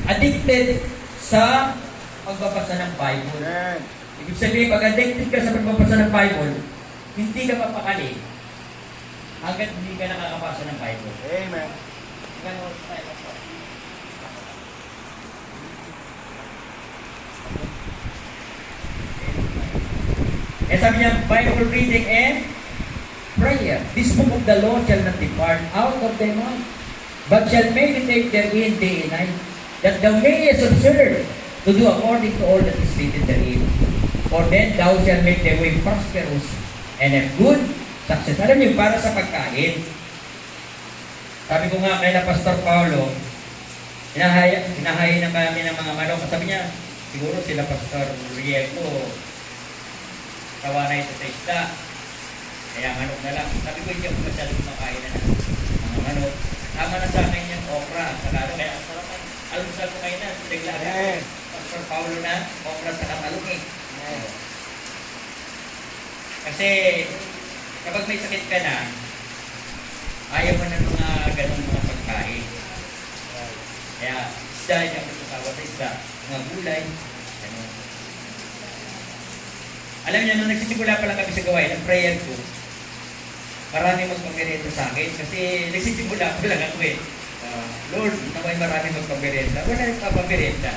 addicted sa pagbabasa ng Bible. Ibig sabihin, pag addicted ka sa pagbabasa ng Bible, hindi ka mapakali hanggat hindi ka nakakabasa ng Bible. Amen. Sabi niya, Bible reading and prayer. This book of the law shall not depart out of thy mouth, but shall meditate therein day and night, that thou mayest observe to do according to all that is written therein. For then thou shalt make thy way prosperous, and have good success. Alam niyo, para sa pagkain, sabi ko nga kay na Pastor Paulo, hinahayin na kami ng mga manok. Sabi niya, siguro sila Pastor Riego, tawa na ito sa isda. Kaya manok na lang. Sabi ko, hindi ako masyadong kumakain na mga manok. Tama na sa akin yung okra. Sa lalo, kaya ang sarap ang almusal ko kayo na. Naglaga. Pastor Paulo na, okra sa katalong eh. Kasi, kapag may sakit ka na, ayaw mo na mga ganong mga pagkain. Kaya, isda, hindi ako tatawa sa isda. Mga gulay, ano. Alam niyo, nung nagsisimula pa lang kami sa gawain, ang prayer ko, marami magpamerienda sa akin. Kasi nagsisimula pa lang ako eh. Lord, naway marami magpamerienda. Wala yung papamerienda.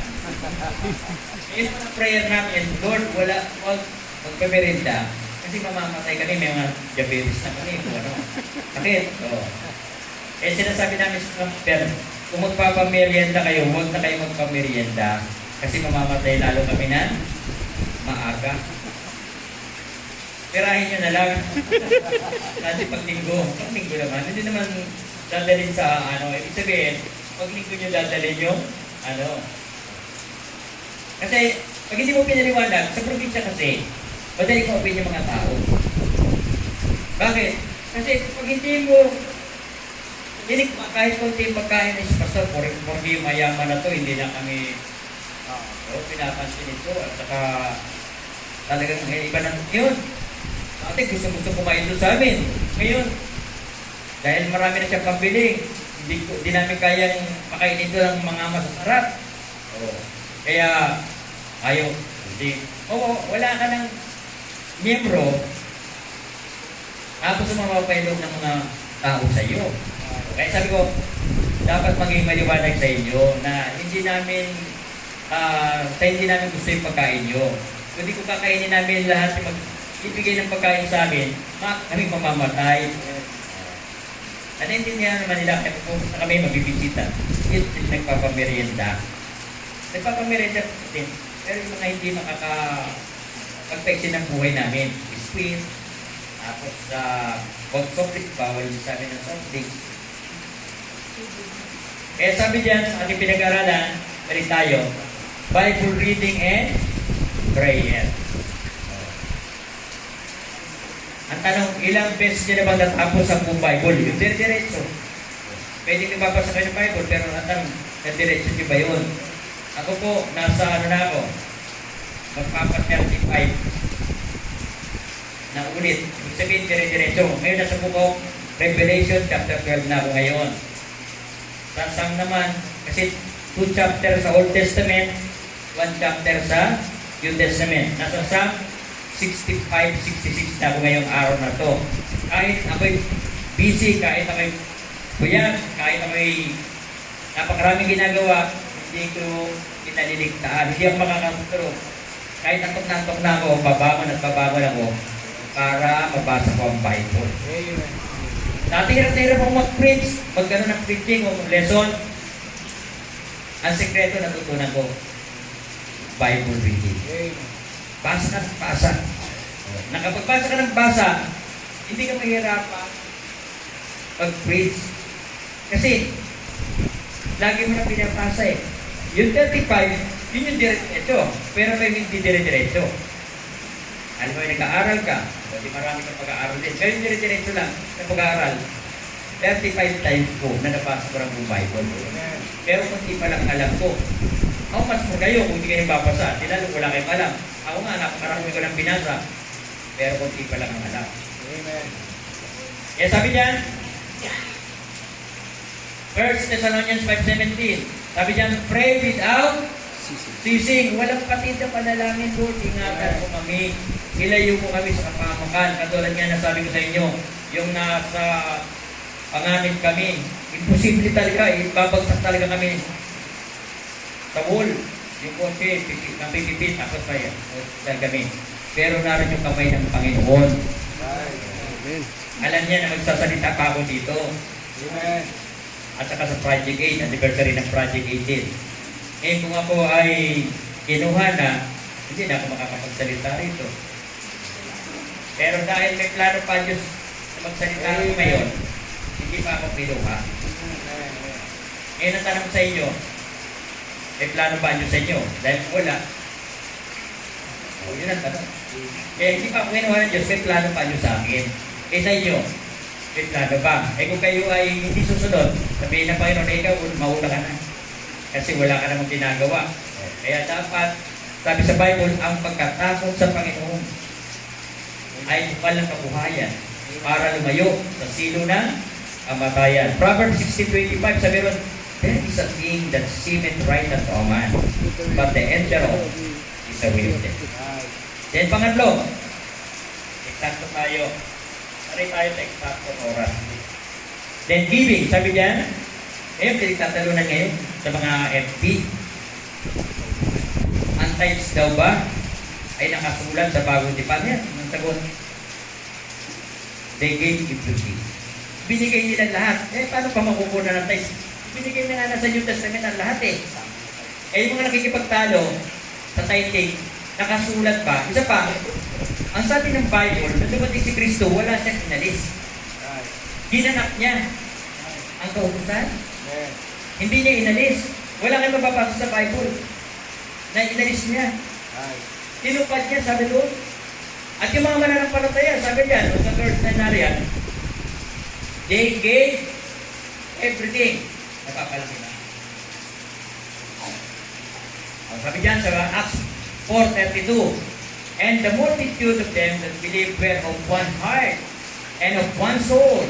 Yun ang prayer namin, Lord, wag magpamerienda. Kasi mamamatay kami, may mga diabetes na kami. Ano? Sakit. Oh. Eh sinasabi namin sa Pastor, kung magpapamerienda kayo, huwag na kayo magpamerienda. Kasi mamamatay lalo kami na maaga. Pirahin nyo na lang. Kasi pag-linggo naman, hindi naman dadalhin sa ano. Ibig sabihin, pag-linggo nyo dadalhin yung ano. Kasi, pag hindi mo pinaliwanag, sa probinsya kasi, madali ko open yung mga tao. Bakit? Kasi pag hindi mo, kahit konti pagkain na si Pastor, porque yung mayaman na to, hindi na kami pinapansin ito. At saka, talagang iba na yun. Ate, gusto kumain doon sa amin. Ngayon, dahil marami na siyang pambili, hindi namin kayang makain ito ng mga masasarap. Kaya, ayaw. Wala ka ng miyembro, tapos mamapailog ng mga tao sa iyo. Kaya sabi ko, dapat maging maliwanag sa inyo na hindi namin gusto yung pagkain nyo. Kundi kung kakainin namin lahat yung ibigay ng pagkain sa amin, kami mamamatay. Naintindihan naman nila, kung kami mabibisita, yun nagpapamerienda. Nagpapamerienda din, pero yung mga hindi makaka-pagpeksin ng buhay namin, sweet, tapos wag soft drinks, bawal sa amin ng soft drinks. Kaya sabi dyan, sa ating pinag-aralan, balik tayo, Bible reading and prayer. Ang tanong, ilang beses nyo na ba natapos ang buong Bible? Yung diretso. Pwede nyo babasa kayo ng Bible, pero ang tanong, diretso nyo ba yun? Ako po, nasa ano na ako, magpapa-35 na ulit. Ibig sabihin, diretso. Ngayon nasa book of Revelation, chapter 12 na ako ngayon. Sasang naman, kasi 2 chapter sa Old Testament, 1 chapter sa New Testament. Nasa Psalm 65, 66 na ako ngayong araw na to. Kahit ako'y busy, kahit ako'y buyag, kahit ako'y napakaraming ginagawa, hindi ko kinaliligtaan, hindi ako makakaturo. Kahit antok na ako, babangon ako para mabasa ko ang Bible. Amen. Dati hirap akong mag-preach, magkaroon ng preaching o lesson. Ang sekreto natutunan ko, Bible reading. Amen. Basa ka ng basa. Nakapagbasa ka ng basa, hindi ka mahirapan pag-preach. Kasi, lagi mo na pinapasa eh. Yung 35, yun yung diretso. Pero may hindi diretso. Alam mo, nag-aaral ka, o di marami kang pag-aaral din. Pero yung diretso lang na pag-aaral, 35 times ko na nabasa ko ng Bible. Pero kunti pa lang alam ko. How much mo kayo kung hindi kayo babasa? Lalo wala kayong alam. Ako nga, napakarami ko ng binasa. Pero kunti pa lang ang alam. Amen. Kaya sabi diyan, 1 Thessalonians 5:17. Sabi diyan, pray without ceasing. Walang patid na panalangin, Lord. Ingatan mo kami. Ilayo mo kami sa kapamakan. Katulad nga nasabi ko sa inyo, yung nasa panganib kami, imposible talaga, ibabagsak talaga kami sa wall. Yung konti, napipipit, tapos tayo kami. Pero naroon yung kamay ng Panginoon. Amen. Alam niya na magsasalita pa ako dito. Amen. At saka sa Project 8, anniversary ng Project 18. Ngayon kung ako ay kinuha na, hindi na ako makakapagsalita rito. Pero dahil may plano pa Diyos na magsalita ako ngayon, hindi pa ako kinuha. Ngayon ang tanong sa inyo, may plano ba Diyos sa inyo? Dahil kung wala, yun ang tanong. Kaya hindi pa ako kinuha ng Diyos, may plano pa Diyos sa akin. Kaya sa inyo, may plano ba? Kung kayo ay hindi susunod, sabihin ng Panginoon, ikaw, mauna ka na. Kasi wala ka namang ginagawa. Kaya dapat, sabi sa Bible, ang pagkatakot sa Panginoon ay bukal ng kabuhayan para lumayo sa silo ng kamatayan. Proverbs 16:25, sabi ron, there is a thing that seemeth right unto a man, but the end thereof is a way of death. Then pangatlo, eksakto tayo. Pari tayo sa eksakto oras. Then giving, sabi diyan, pinagtatalunan ngayon sa mga FP. Ang tithes daw ba ay nakasulat sa bagong tipan? Yan, ang sagot. They gave everything. Binigay nila lahat. Paano pa makukuha ng tithes? Binigay na nga sa New Testament ang lahat yung mga nakikipagtalo sa tithing, nakasulat pa. Isa pa, ang sabi ng Bible, na dumating si Kristo, wala siyang inalis. Ginanap niya ang kautusan. Hindi niya inalis. Wala kang mababasa sa Bible na inalis niya. Tinupad niya, sabi doon. At yung mga mananampalataya, sabi niya, sa verse na nariyan, they gave everything. Napapalaki na. Sabi diyan sa Acts 4:32, and the multitude of them that believed were of one heart and of one soul.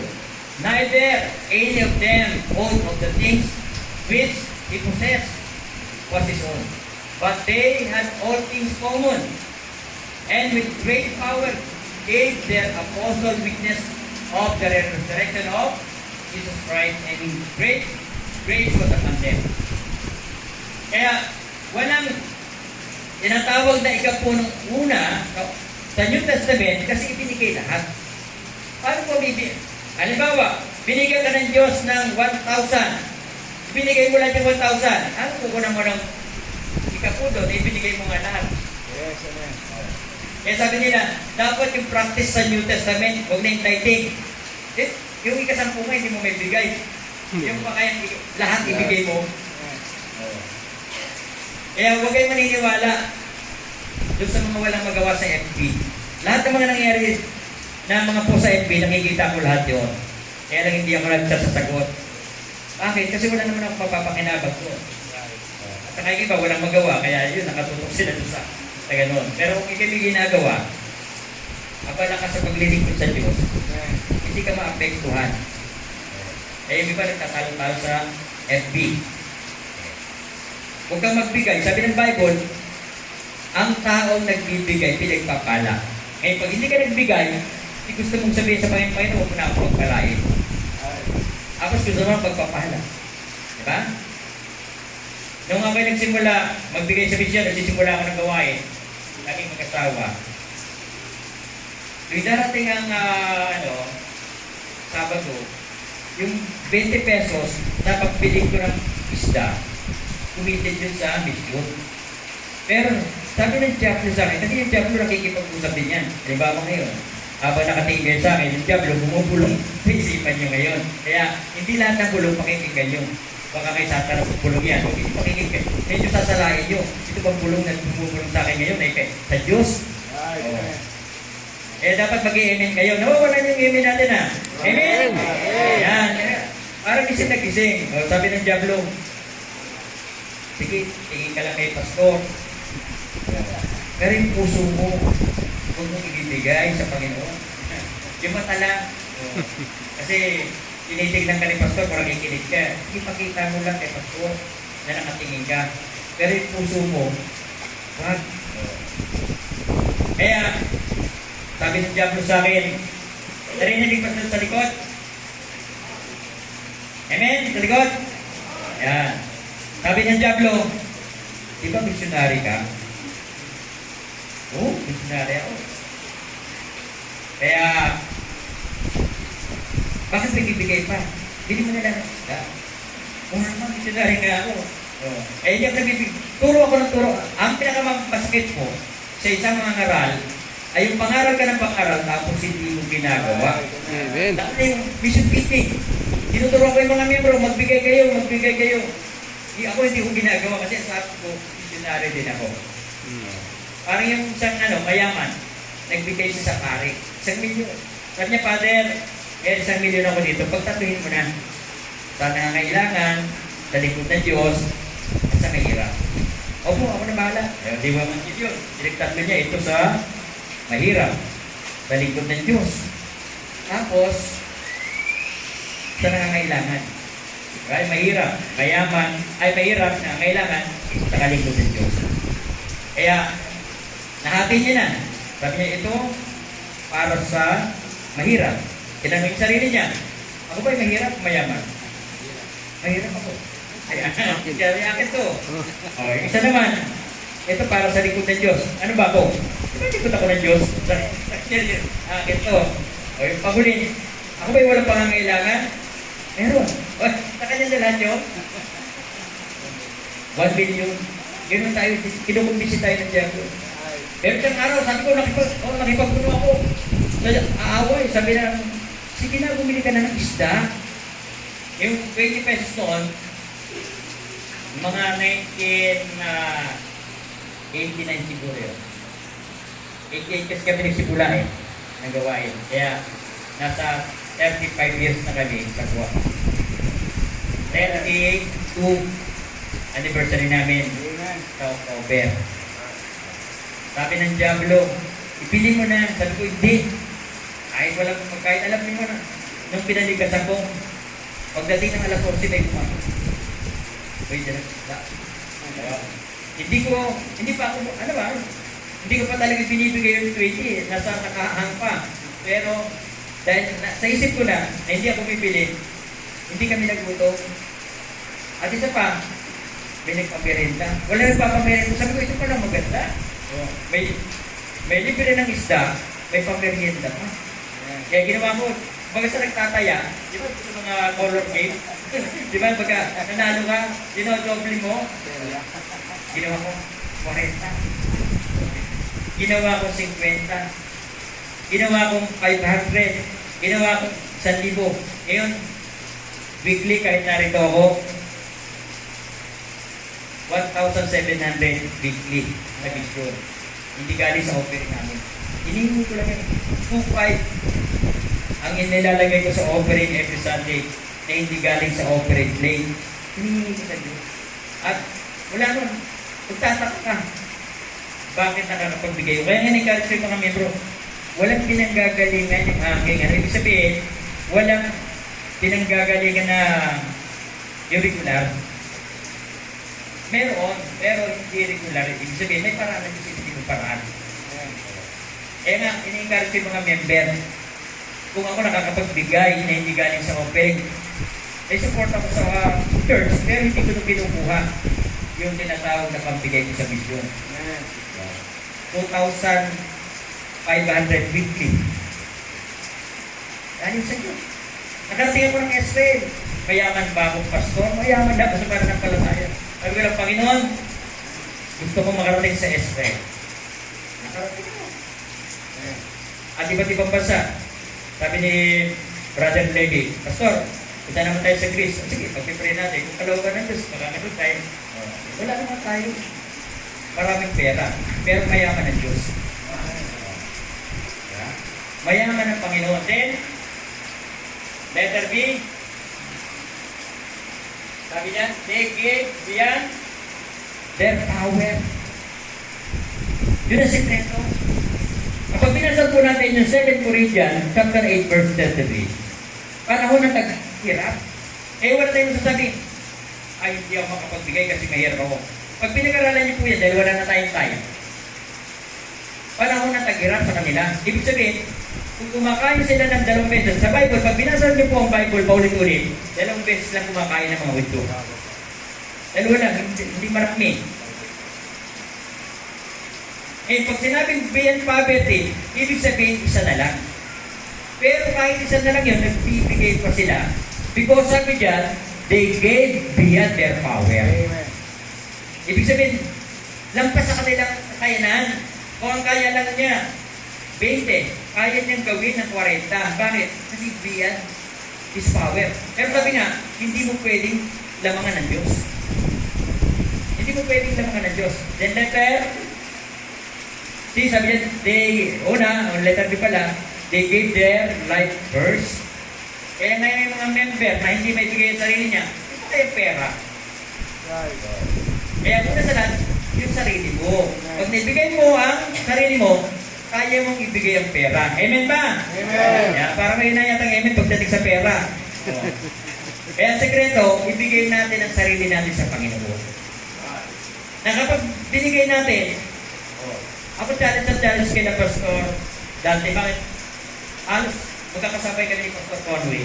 Neither any of them owed of the things which he possessed was his own, but they had all things common, and with great power gave their apostle witness of the resurrection of Jesus Christ, and in great grace was upon them. Kaya walang tinatawag na ikapunong una sa New Testament kasi ibinigay lahat. Paano po bibigay? Halimbawa, binigyan ka ng Diyos ng 1,000. Ibinigay mo lang yung 1,000. Ano kukunan mo ng ikapuno na ibinigay mo nga lahat? Yes, amen. Kaya sabi nila, dapat yung practice sa New Testament, huwag na yung tithing. Yung ikasampu nga, hindi mo may bigay. Yung pa kaya lahat ibigay mo. Kaya huwag kayo maniniwala doon sa mga walang magawa sa FB. Lahat ng mga nangyari na mga po sa FB, nakikita ko lahat yun. Kaya lang hindi ako nagsasagot. Bakit? Kasi wala naman ako mapapakinabag ko. At saka iba, walang magawa. Kaya yun, nakatutok sila doon sa ganun. Pero kung ikaw may ginagawa, abala ka sa paglilingkod sa Diyos, hindi ka maapektuhan. Kaya yung iba nagtatalo-talo sa FB. Huwag kang magbigay. Sabi ng Bible, ang taong nagbibigay, pinagpapala. Ngayon, pag hindi ka nagbigay, hindi gusto mong sabihin sa Panginoon, huwag mo na ako magpalain. Tapos gusto mo magpapala. Diba? Nung ako'y nagsimula, magbigay sa bisyon, nagsisimula ako ng gawain, naging mag-asawa. Tuwing darating ang, Sabado, yung 20 pesos na pagpiling ko ng isda, kumitin yun sa misyon. Pero, sabi ng Diablo sa akin, kasi yung Diablo nakikipag-usap din yan. Halimbawa ngayon, habang nakatingin kayo sa akin, yung Diablo bumubulong sa isipan nyo ngayon. Kaya, hindi lahat ng bulong pakikinggan nyo. Baka kay Satan ang bulong yan. Huwag hindi pakikinggan. Medyo sasalain nyo. Ito bang bulong na bumubulong sa akin ngayon ay sa Diyos? Dapat mag-i-amen kayo. Nawawala yung amen natin Amen! Yan. Parang gising na gising. Sabi ng Diablo, sige, tingin ka lang kay pastor. Pero yung puso mo, huwag mong ibibigay sa Panginoon. Yung mata lang. Kasi tinitignan ka ni pastor, parang ikinig ka. Ipakita mo lang kay pastor na nakatingin ka. Pero yung puso mo, wag. Kaya, sabi ng Diablo sa akin, narinig pastor sa likod. Amen? Sa likod? Yan. Sabi ng Diablo, di ba missionary ka? Oo, missionary ako. Kaya, Bakit nagbibigay pa? Bili mo na lang. Kung naman, misyonary nga ako. Eh, hindi ako nagbibigay. Turo ako ng turo. Ang pinakamasakit po sa isang mga ngaral ay yung pangaral ka ng pangaral tapos hindi mo ginagawa. Amen. Lalo na yung mission meeting. Tinuturo ko yung mga membro, magbigay kayo, magbigay kayo. Ako hindi ko ginagawa kasi sabi ko, missionary din ako. Parang yung isang mayaman, nagbigay siya sa pare. 1,000,000. Sabi niya, Father, 1,000,000 ako dito, pagtatuhin mo na. Sa nangangailangan, sa likod ng Diyos, at sa mahirap. Opo, ako na bahala. Di ba man yun? Direktatlo niya ito sa mahirap, sa likod ng Diyos. Tapos, sa nangangailangan. Ay mahirap, mayaman, ay mahirap, nangangailangan, sa kalikod ng Diyos. Kaya, nahati niya na. Sabi niya, ito para sa mahirap. Tinanong yung sarili niya, ako ba'y mahirap o mayaman? Mahirap ako. Kaya akin to. O, yung isa naman, ito para sa likod ng Diyos. Ano ba ako? Diba likod ako ng Diyos? Akin to. O, yung pahuli, ako ba'y walang pangangailangan? Meron. O, sa kanya lahat yun. 1 billion. Ganoon tayo, kinukumbisi tayo ng Diablo. Pero isang araw, sabi ko, nakipagpuno ako. Aaway, sabi na, sige na, bumili ka na ng isda. Yung 20 pesos noon, mga 1989 siguro yun. 88 kasi kami nagsimula ng gawain. Kaya, nasa 35 years na kami sa kuwa. 32 anniversary namin sa October. Sabi ng Diablo, ipili mo na. Sabi ko, hindi. Kahit alam mo na. Nung pinaligas ako, pagdating ng alas 11 may kumako. Pwede na. Hindi pa ako, hindi ko pa talaga binibigay yung 20. Nasa nakahang pa. Pero, dahil sa isip ko na hindi ako bibili, hindi kami nagluto. At isa pa, may nagpamerenda. Wala nagpapamerenda. Sabi ko, ito pa lang maganda. May libre ng isda, may pamerienda pa. Kaya ginawa ko, baga sa nagtataya, di ba sa mga color game? Di ba, baga nanalo ka, dinodoble mo, ginawa ko 40. Ginawa ko 50. Ginawa ko 500. Ginawa ko 1,000. Ngayon, weekly kahit narito ako, 1,700 weekly na mission. Hindi galing sa offering namin. Hinihingi ko lang yan. 2,500 ang inilalagay ko sa offering every Sunday na hindi galing sa offering plate. Hinihingi ko sa Diyos. At wala nun. Magtataka ka. Bakit nakakapagbigay? Kaya nga nag-encourage ko yung mga membro. Walang pinanggagalingan yung aking. Ibig sabihin, walang pinanggagalingan na yung regular. Meron, pero hindi regular. Ibig sabihin, may paraan na hindi ko paraan. Kaya nga, ini-encourage yung mga member. Kung ako nakakapagbigay na hindi galing sa offering, may support ako sa church, pero hindi ko ito kinukuha yung tinatawag na pambigay ko sa mission. 2,500 weekly. Galing sa Diyos. Nakarating ako ng Israel. Mayaman ba akong pastor? Mayaman na ako sa parang ng palataya. Sabi ko lang, Panginoon, gusto ko makarating sa Israel. Nakarating ako. At iba't ibang bansa. Sabi ni Brother Levi, Pastor, punta naman tayo sa Greece. Sige, pag-pray natin. Kung kalawagan ng Diyos, makakatod tayo. Wala naman tayo. Maraming pera. Pero mayaman ng Diyos. Mayaman ng Panginoon. Then, letter B. Sabi niya, they gave beyond their power. Yun ang sikreto. Kapag binasal po natin yung 2 Corinthians, chapter 8, verse 33, panahon ng tag-hirap, wala tayong masasabi, ay, hindi ako makapagbigay kasi mahirap ako. Pag pinag-aralan niyo po yan, dahil wala na tayong time, panahon ng tag-hirap sa kanila. Ibig sabihin, kung kumakain sila ng 2 beses sa Bible, pag binasal niyo po ang Bible, paulit-ulit, 2 beses lang kumakain ng mga wito. Dalawa lang, hindi marami. Pag sinabing beyond poverty, ibig sabihin, isa na lang. Pero kahit isa na lang yun, nagbibigay pa sila. Because sabi dyan, they gave beyond their power. Amen. Ibig sabihin, lampas sa kanilang kakayanan. Kung ang kaya lang niya, 20, kaya niyang gawin ng 40. Bakit? Kasi beyond his power. Pero sabi nga, hindi mo pwedeng lamangan ng Diyos. Hindi mo pwedeng lamangan ng Diyos. Then letter C, sabi niya, letter B pala, they gave their life first. Kaya ngayon yung mga member na hindi may bigay sa sarili niya, ito kayo pera. Right. Kaya muna sa lahat, yung sarili mo. Pag naibigay mo ang sarili mo, kaya mong ibigay ang pera. Amen ba? Amen. Yan, para may inayatang amen pagdating sa pera. Kaya ang sekreto, ibigay natin ang sarili natin sa Panginoon. Na kapag binigay natin, ako challenge kay na Pastor Dante, bakit? Halos magkakasabay kami ni Pastor Conway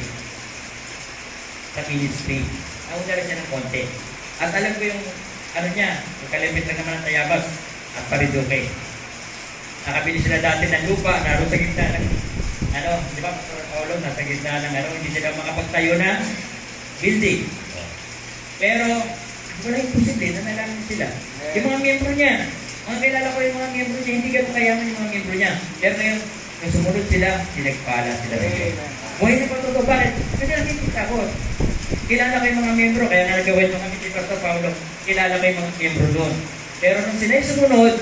sa ministry. Ako na siya ng konti. At alam ko yung niya, yung kalimit lang naman ng Tayabas at Pariduque. Nakabili sila dati ng lupa, naroon sa gitna ng, di ba, Pastor Paulo, nasa gitna ng hindi sila makapagtayo na building. Pero, wala imposible, nanalangin sila. Yung mga miyembro niya, mga kilala ko yung mga miyembro niya, hindi ganun kayaman yung mga miyembro niya. Pero ngayon, nung sumunod sila, pinagpala sila. Buhay na pa totoo. Bakit? Kasi nakikita ko. Kilala ko yung mga miyembro, kaya nga nagawin mo kami kay Pastor Paulo, kilala ko yung mga miyembro doon. Pero nung sila yung sumunod,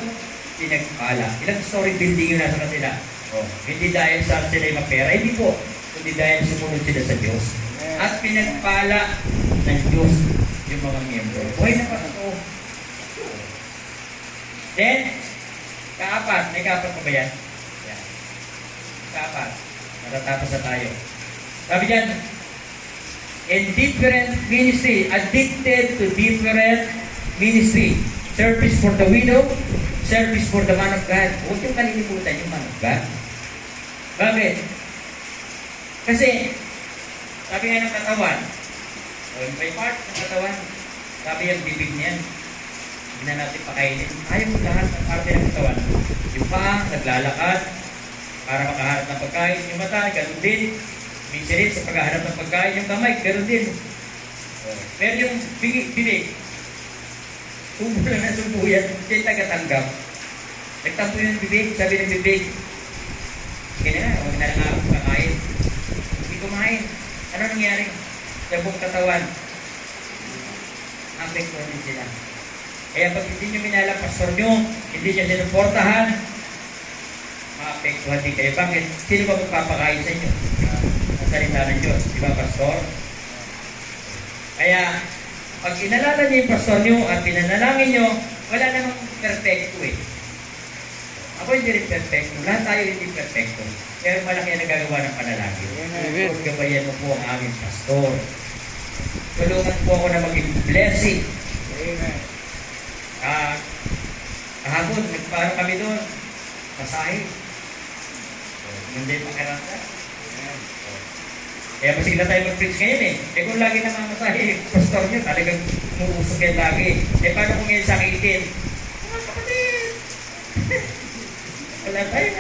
pinagpala. Ilang story building yung nasa kanila. Hindi dahil sa sila yung mapera, hindi po. Kundi dahil sumunod sila sa Diyos. At pinagpala ng Diyos yung mga miyembro. Buhay na pa totoo. Then, kaapat. May kaapat pa ba yan? Yan. Kaapat. Matatapos na tayo. Sabi dyan, in different ministry, addicted to different ministry. Service for the widow, service for the man of God. Huwag yung kalilimutan yung man of God. Bakit? Kasi, sabi nga ng katawan, may part ng katawan, sabi yung bibig niyan, hindi na natin pakainin. Ayaw mo lahat ng parte ng katawan. Yung paa, naglalakad, para makaharap ng pagkain. Yung mata, ganun din. Minsan rin sa paghahanap ng pagkain, yung kamay, ganun din. Pero yung bibig, sumbo lang na sumbo yan, hindi taga-tanggap. Nagtampo yung bibig, sabi ng bibig, kaya na, huwag na lang ako kakain. Hindi kumain. Ano nangyari? Sa buong katawan, apektuhan din sila. Kaya pag hindi nyo minala pastor nyo, hindi nyo sinuportahan, maapektuhan din kayo. Bakit? Sino ba magpapakain sa inyo? Ang salita ng Diyos. Di ba, pastor? Kaya, pag inalala niyo yung pastor nyo at pinanalangin nyo, wala namang perfecto eh. Ako hindi rin perfecto. Lahat tayo hindi perfecto. Pero malaki ang nagagawa ng panalangin. Huwag gabayan mo po ang aming pastor. Tulungan po ako na maging blessing. Amen. Kahapon, nagpaano kami doon. Masahe. Hindi pakiramdam. Kaya masig na tayo mag-preach ngayon eh. Eh kung lagi na mamasahe, pastor nyo, talagang umuusok yan lagi. Eh paano kung ngayon sakitin? Mga kapatid! Wala tayo,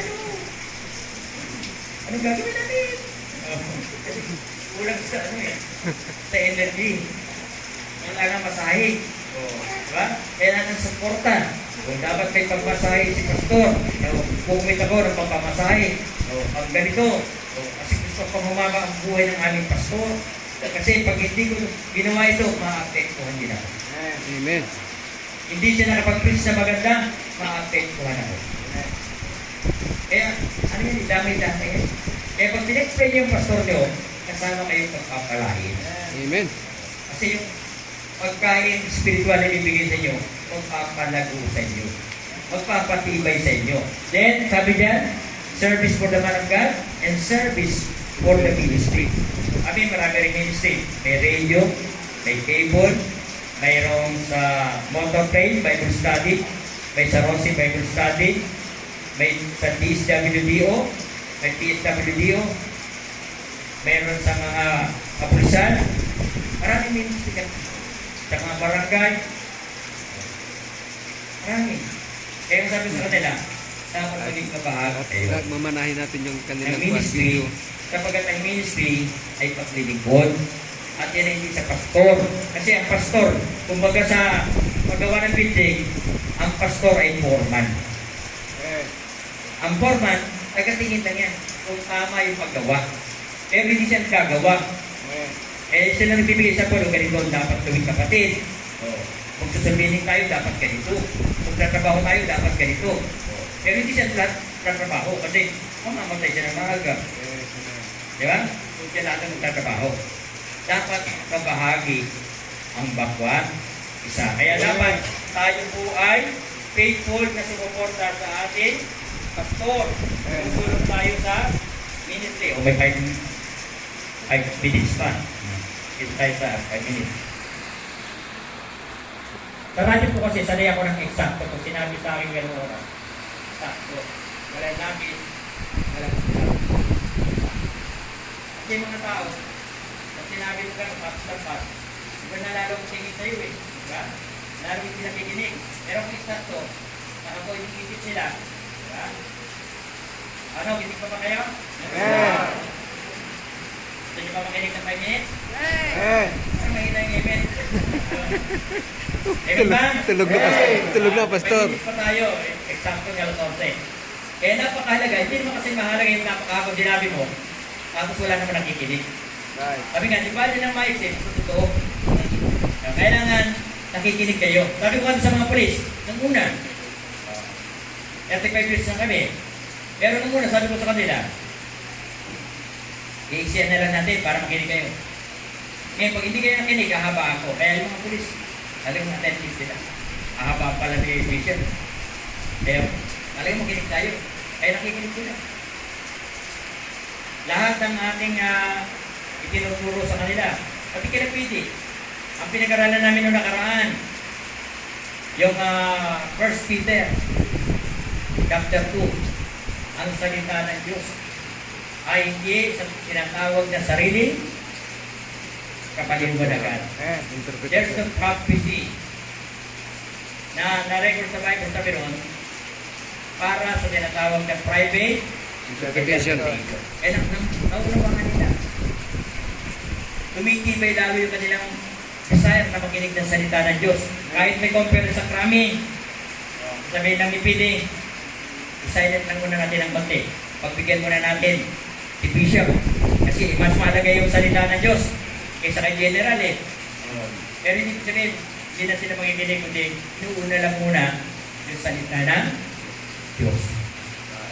anong gagawin natin? Kulang sa sa energy. Kailangan masahe. Diba? Kailangan supportan. Kung dapat may pagmasahe si pastor, pumit ako ng pagpamasahe. Pag ganito, kasi gusto ko humaba ang buhay ng aming pastor. Kasi pag hindi ko ginawa ito, maapektuhan din ako. Amen. Hindi siya nakapag-preach na maganda, maapektuhan ako. Kaya, ano yun, dami-dami yan. Kaya pag pinexplain niyo yung pastor niyo, kasama kayong pagpapalain. Amen. Kasi yung pagkain spiritual na ibigay sa inyo, magpapalago sa inyo. Magpapatibay sa inyo. Then, sabi diyan, service for the man of God and service for the ministry. Kami marami rin ministry. May radio, may cable, mayroong sa motor train, Bible study, may sa Rossi Bible study, may sa TSWDO, may TSWDO, mayroon sa mga kapulisan, maraming ministry ka. Sa mga barangay, marami. Kaya sabi sa kanila, dapat maging kabahagi kayo. Mamanahin natin yung Ang kanilang ministry, video. kapag ang ministry ay paglilingkod, at yan ay hindi sa pastor. Kasi ang pastor, kumbaga sa paggawa ng building, ang pastor ay foreman. Ang foreman, nagatingin lang yan kung tama yung paggawa. Pero hindi siya gagawa. Eh, sila nagbibigay sa pulo, ganito dapat gawin kapatid. Kung susumbinin tayo, dapat ganito. Kung tatrabaho tayo, dapat ganito. Pero hindi siya lahat tatrabaho kasi mamamatay siya ng maaga. Di ba? Kung siya lahat ang magtatrabaho. Dapat kabahagi ang bawat isa. Kaya dapat tayo po ay faithful na sumuporta sa ating pastor. Tutulong tayo sa ministry. O may 5 minutes pa. Ito tayo sa 5 minutes. Sa radyo po kasi sanay ako ng eksakto. Kung sinabi sa akin gano'n oras, eksakto. Wala namin, wala sinabi. Kasi mga tao, pag sinabi mo gano'n, papas, iba na lalo kong tingin sa'yo eh. Diba? Lalo yung pinakikinig. Pero kung eksakto, nakapo yung isip nila. Diba? Ano, kinig pa ba kayo? Gusto nyo ba makinig ng 5 minutes? Ano mahina yung amen? Tulog na, pastor. May minutes pa tayo. Eksakto ng alas 11. Kaya napakahalaga, hindi naman kasi mahalaga yung napakahapon sinabi mo. Tapos wala naman nakikinig. Sabi nga, di ba din ang maisip? Totoo. Kailangan nakikinig kayo. Sabi ko sa mga polis, nang una, 35 years na kami. Pero nung una, sabi ko sa kanila, i-extend na lang natin para makinig kayo. Ngayon, pag hindi kayo nakinig, ahaba ako. Kaya yung mga polis, alam mo, attentive sila. Ahaba pala ni Bishop. Kaya, alam mo, makinig tayo. Kaya nakikinig sila. Lahat ng ating itinuturo sa kanila, pati kila pwede. Ang pinag-aralan namin noong nakaraan, yung 1 Peter, chapter 2, ang salita ng Diyos ay hindi sa tinatawag na sarili kapaliwanagan. There's the prophecy na na-record sa Bible sa Biron para sa tinatawag na private Interpretation. Eh, naunawangan nila. Tumitibay lalo yung kanilang desire na makinig ng salita ng Diyos. Kahit may compare sa krami, sabihin ng ipidi, silent lang muna natin ang bante. Pagbigyan muna natin si Bishop. Kasi mas mahalaga yung salita ng Diyos kaysa kay General eh. Pero hindi sabihin, hindi na sila makikinig, kundi inuuna lang muna yung salita ng Diyos.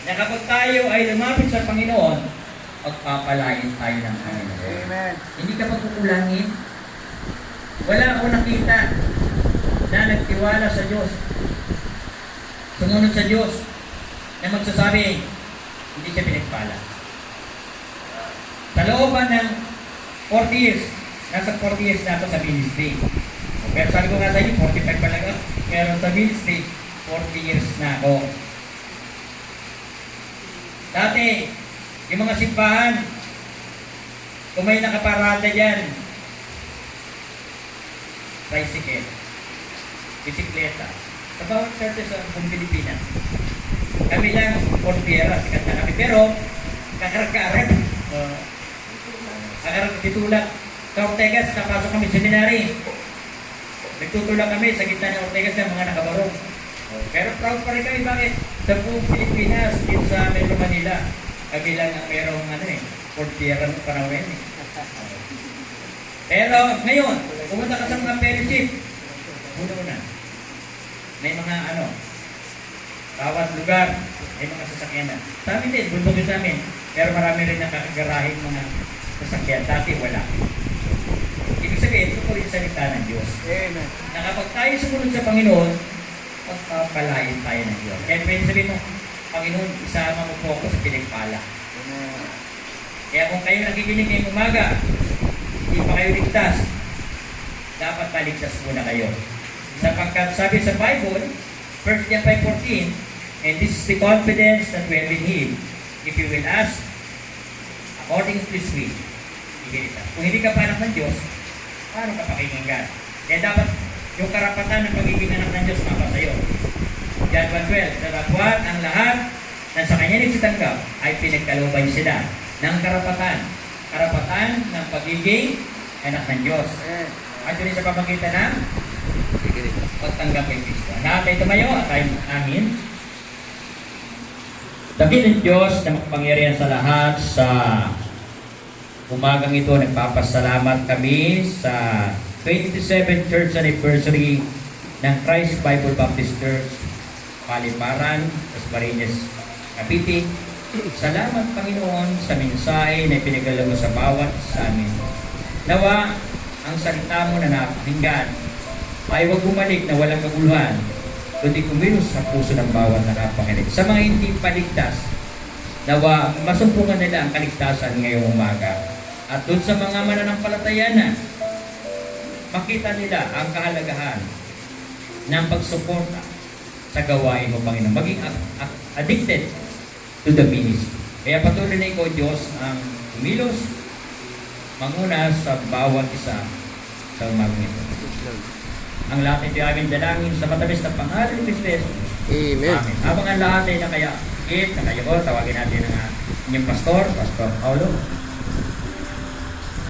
Na kapag tayo ay lumapit sa Panginoon, pagpapalain tayo ng Panginoon. Amen. Hindi ka pagkukulangin. Wala akong nakita na nagtiwala sa Diyos, sumunod sa Diyos, na magsasabi, hindi siya pinagpala. Sa looban ng 40 years, nasa 40 years na ako sa ministry. Pero sabi ko nga sa inyo, 45 pa lang ako. Pero sa ministry, 40 years na ako. Dati, yung mga simbahan, kung may nakaparada dyan, tricycle, bisikleta, sa bawat churches sa buong Pilipinas. Kami lang, Portiera, sikat na kami. Pero, kakarag-karag. Kakarag titulak. Sa Ortegas, napasok kami seminary. Nagtutulak kami sa gitna ng Ortegas ng mga nakabarong. Pero proud pa rin kami. Bakit? Sa buong Pilipinas, dito sa Metro Manila, kami lang ang merong Portiera ng panahon eh. Pero ngayon, pumunta ka sa mga fellowship. Una-una. May mga bawat lugar, may mga sasakyan na. Sa amin din, bulbog sa amin. Pero marami rin nakakagarahin mga sasakyan. Dati wala. Ibig sabihin, ito po rin salita ng Diyos. Amen. Na kapag tayo sumunod sa Panginoon, pagpapalain tayo ng Diyos. Kaya pwede sabihin mo, Panginoon, isama mo po ako sa pinagpala. Kaya kung kayo nakikinig ngayong umaga, hindi pa kayo ligtas, dapat maligtas muna kayo. Sapagkat sabi sa Bible, 1 John 5:14, and this is the confidence that we have in Him, if you will ask, according to His will, ibigay. Kung hindi ka pa anak ng Diyos, paano ka pakinggan? Kaya dapat yung karapatan ng pagiging anak ng Diyos mapa sa'yo. John 1:12, datapwat ang lahat hindi tanggap ay pinagkalooban sila ng karapatan ng pagiging anak ng Diyos. At yun sa pamagitan ng pagtanggap kay Kristo. Lahat ay tumayo at ay amin. Dakilang Diyos na makapangyarihan sa lahat, sa umagang ito, nagpapasalamat kami sa 27th Church Anniversary ng Christ Bible Baptist Church, Paliparan, Casbarinas, Cavite. Salamat, Panginoon, sa mensahe na pinagdala mo sa bawat sa amin. Nawa, ang salita mo na napakinggan ay huwag bumalik na walang kaguluhan, kundi kumilos sa puso ng bawat nakapakinig. Sa mga hindi paligtas, nawa masumpungan nila ang kaligtasan ngayong umaga. At doon sa mga mananampalataya na, makita nila ang kahalagahan ng pagsuporta sa gawain mo, Panginoon. Maging addicted to the ministry. Kaya patuloy na ikaw, Diyos, ang kumilos, manguna sa bawat isa sa umagang ito. Ang lahat ito ay aming dalangin sa matamis na pangalan ni Kristo. Amen. Amen. Habang ang lahat ay nakayakit, tawagin natin ang inyong pastor, Pastor Paulo.